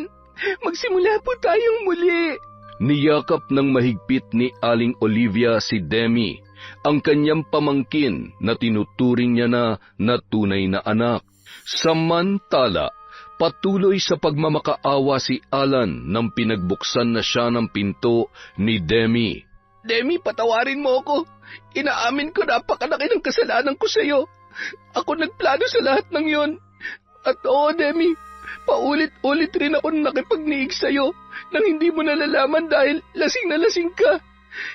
Magsimula po tayong muli. Niyakap ng mahigpit ni Aling Olivia si Demi. ang kanyang pamangkin na tinuturing niya na tunay na anak. Samantala, patuloy sa pagmamakaawa si Alan nang pinagbuksan na siya ng pinto ni Demi. Demi, patawarin mo ako. Inaamin ko napakalaki ng kasalanan ko sa iyo. Ako nagplano sa lahat ng yon. At oo, Demi, paulit-ulit rin ako nakipagniig sa iyo nang hindi mo nalalaman dahil lasing na lasing ka.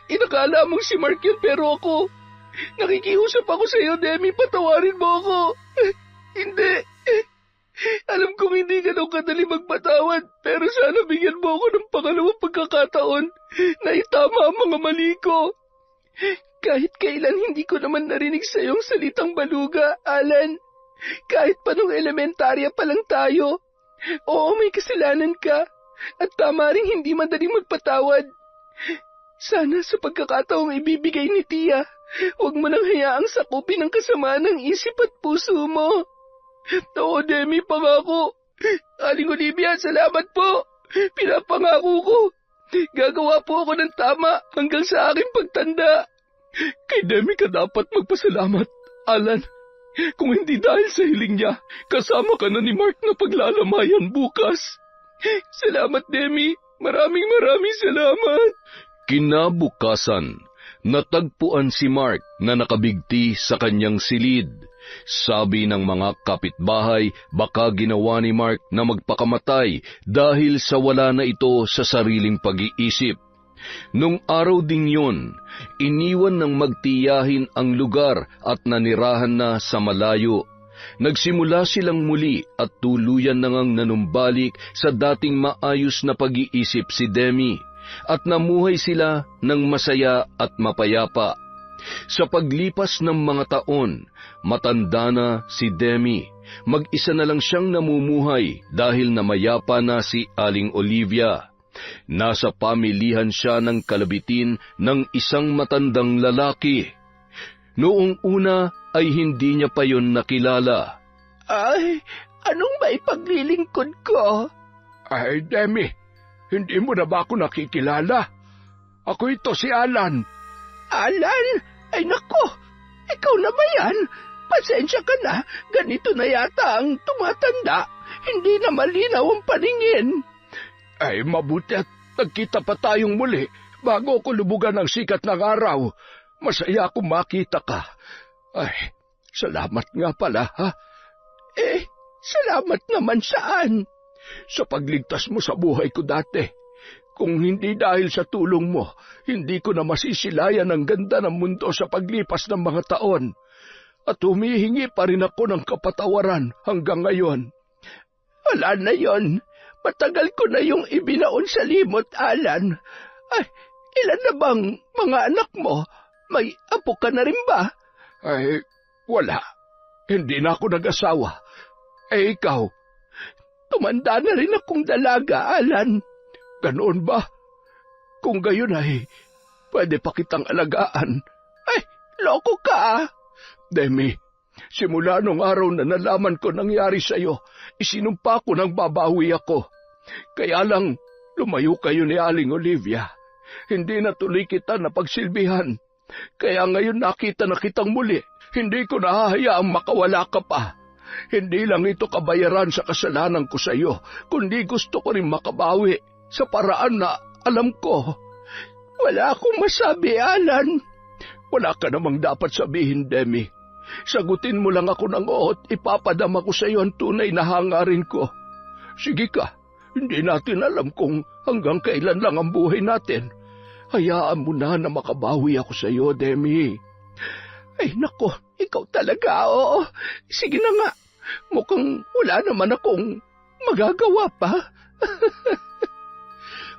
Inakala mong si Mark yun pero ako. Nakikiusap ako sa iyo, Demi, patawarin mo ako. Hindi. Alam kong hindi ganun kadali magpatawad, pero sana bigyan mo ako ng pangalawang pagkakataon na itama ang mga mali ko. Kahit kailan hindi ko naman narinig sa iyong salitang baluga, Alan. Kahit pa nung elementarya pa lang tayo. Oo, may kasalanan ka. At tama rin hindi madaling magpatawad. Sana sa pagkakataong ibibigay ni Tia, huwag mo nang hayaang sakupin ang kasamaan ng isip at puso mo. Oo, Demi, pangako. Aling Olivia, salamat po. Pinapangako ko. Gagawa po ako ng tama hanggang sa aking pagtanda. Kay Demi ka dapat magpasalamat, Alan. Kung hindi dahil sa hiling niya, kasama ka na ni Mark na paglalamayan bukas. Salamat, Demi. Maraming salamat. Kinabukasan, natagpuan si Mark na nakabigti sa kanyang silid. Sabi ng mga kapitbahay, baka ginawa ni Mark na magpakamatay dahil sa wala na ito sa sariling pag-iisip. Nung araw ding yun, iniwan ng magtiyahin ang lugar at nanirahan na sa malayo. Nagsimula silang muli at tuluyan na ngang nanumbalik sa dating maayos na pag-iisip si Demi at namuhay sila ng masaya at mapayapa. Sa paglipas ng mga taon, matanda na si Demi. Mag-isa na lang siyang namumuhay dahil namayapa na si Aling Olivia. Nasa pamilihan siya ng kalabitin ng isang matandang lalaki. Noong una ay hindi niya pa yon nakilala. Ay, anong maipaglilingkod ko? Ay, Demi, hindi mo na ba ako nakikilala? Ako ito si Alan. Alan? Ay nako, ikaw na ba yan? Pasensya ka na, ganito na yata ang tumatanda. Hindi na malinaw ang paningin. Ay, mabuti at nagkita pa tayong muli bago ako lubugan ng sikat ng araw. Masaya akong makita ka. Ay, salamat nga pala, ha? Salamat naman saan? Sa pagligtas mo sa buhay ko dati. Kung hindi dahil sa tulong mo, hindi ko na masisilayan ang ganda ng mundo sa paglipas ng mga taon. At humihingi pa rin ako ng kapatawaran hanggang ngayon. Wala na yon. Matagal ko na yung ibinaon sa limot, Alan. Ay, ilan na bang mga anak mo? May apo ka na rin ba? Ay, wala. Hindi na ako nag-asawa. Ikaw? Tumanda na rin akong dalaga, Alan. Ganoon ba? Kung gayon ay, pwede pa kitang alagaan. Ay, loko ka. Demi, simula nung araw na nalaman ko nangyari sa'yo, isinumpa ko nang babawi ako. Kaya lang, lumayo kayo ni Aling Olivia. Hindi na tuloy kita napagsilbihan. Kaya ngayon nakita na kitang muli, hindi ko nahahayaang makawala ka pa. Hindi lang ito kabayaran sa kasalanan ko sa iyo, kundi gusto ko rin makabawi sa paraan na alam ko. Wala akong masabi, Alan. Wala ka namang dapat sabihin, Demi. Sagutin mo lang ako ng oo at ipapadama ko sa iyo ang tunay na hangarin ko. Sige ka, hindi natin alam kung hanggang kailan lang ang buhay natin. Hayaan mo na makabawi ako sa iyo, Demi. Ay nako, ikaw talaga, oo. Sige na nga, mukhang wala naman akong magagawa pa.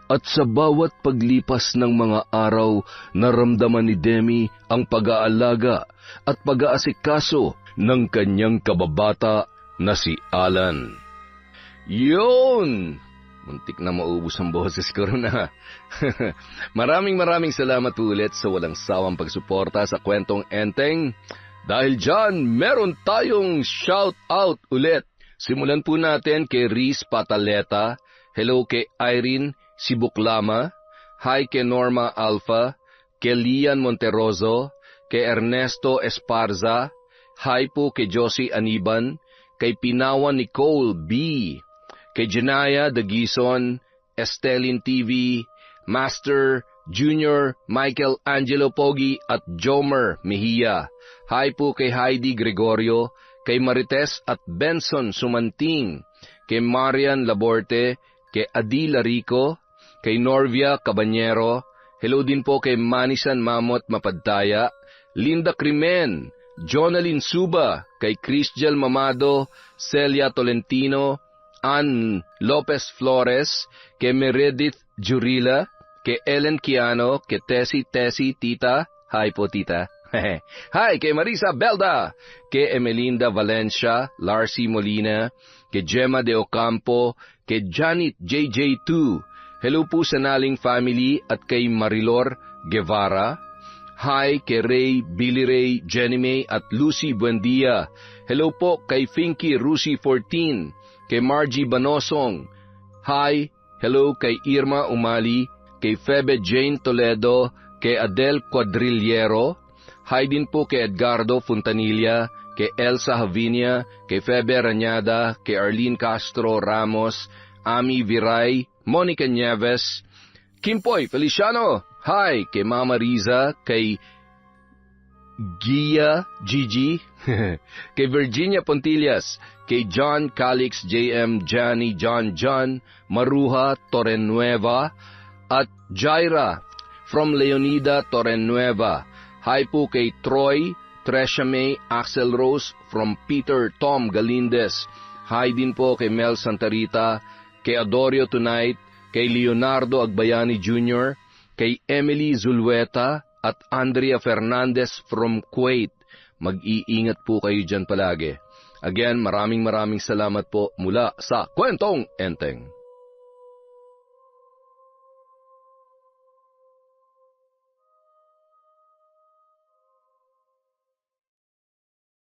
At sa bawat paglipas ng mga araw, naramdaman ni Demi ang pag-aalaga at pag-aasikaso ng kanyang kababata na si Alan. Yun! Muntik na maubos ang boses ko na. Maraming salamat ulit sa walang sawang pagsuporta sa Kwentong Enteng. Dahil dyan, meron tayong shout out ulit. Simulan po natin kay Riz Pataleta, hello kay Irene Sibuklama, hi kay Norma Alpha, kay Lian Monteroso, kay Ernesto Esparza, hi po kay Josie Aniban, kay Pinawan Nicole B., kay Janaya Dagison, Estelin TV, Master Junior Michael Angelo Pogi at Jomer Mejia. Hi po kay Heidi Gregorio, kay Marites at Benson Sumanting, kay Marian Laborte, kay Adila Rico, kay Norvia Cabanyero. Hello din po kay Manisan Mamot Mapadtaya, Linda Crimen, Jonalyn Suba, kay Christiel Mamado, Celia Tolentino, Ann Lopez Flores, kay Meredith Jurila, kay Ellen Kiano, kay Tessie Tita, hi po tita. Hi kay Marisa Belda, kay Emelinda Valencia, Larcy Molina, kay Gemma De Ocampo, kay Janet JJ2. Hello po sa Naling family at kay Marilor Guevara. Hi kay Ray, Billy Ray, Jenny May at Lucy Buendia. Hello po kay Finky Rusi 14, kay Margie Banosong. Hi, hello kay Irma Umali, kay Febe Jane Toledo, kay Adel Quadrillero. Hi din po kay Edgardo Fontanilla, kay Elsa Havinia, kay Febe Rañada, kay Arlene Castro Ramos, Ami Viray, Monica Nieves, Kimpoy Feliciano. Hi kay Mama Riza, kay Gia Gigi, kay Virginia Pontillas, kay John Calix, JM Johnny, John, Maruha Torrenueva, at Jaira from Leonida Torrenueva. Hi po kay Troy, Tresha May, Axel Rose from Peter Tom Galindez. Hi din po kay Mel Santarita, kay Adorio Tonight, kay Leonardo Agbayani Jr., kay Emily Zulueta at Andrea Fernandez from Kuwait. Mag-iingat po kayo dyan palagi. Again, maraming salamat po mula sa Kwentong Enteng.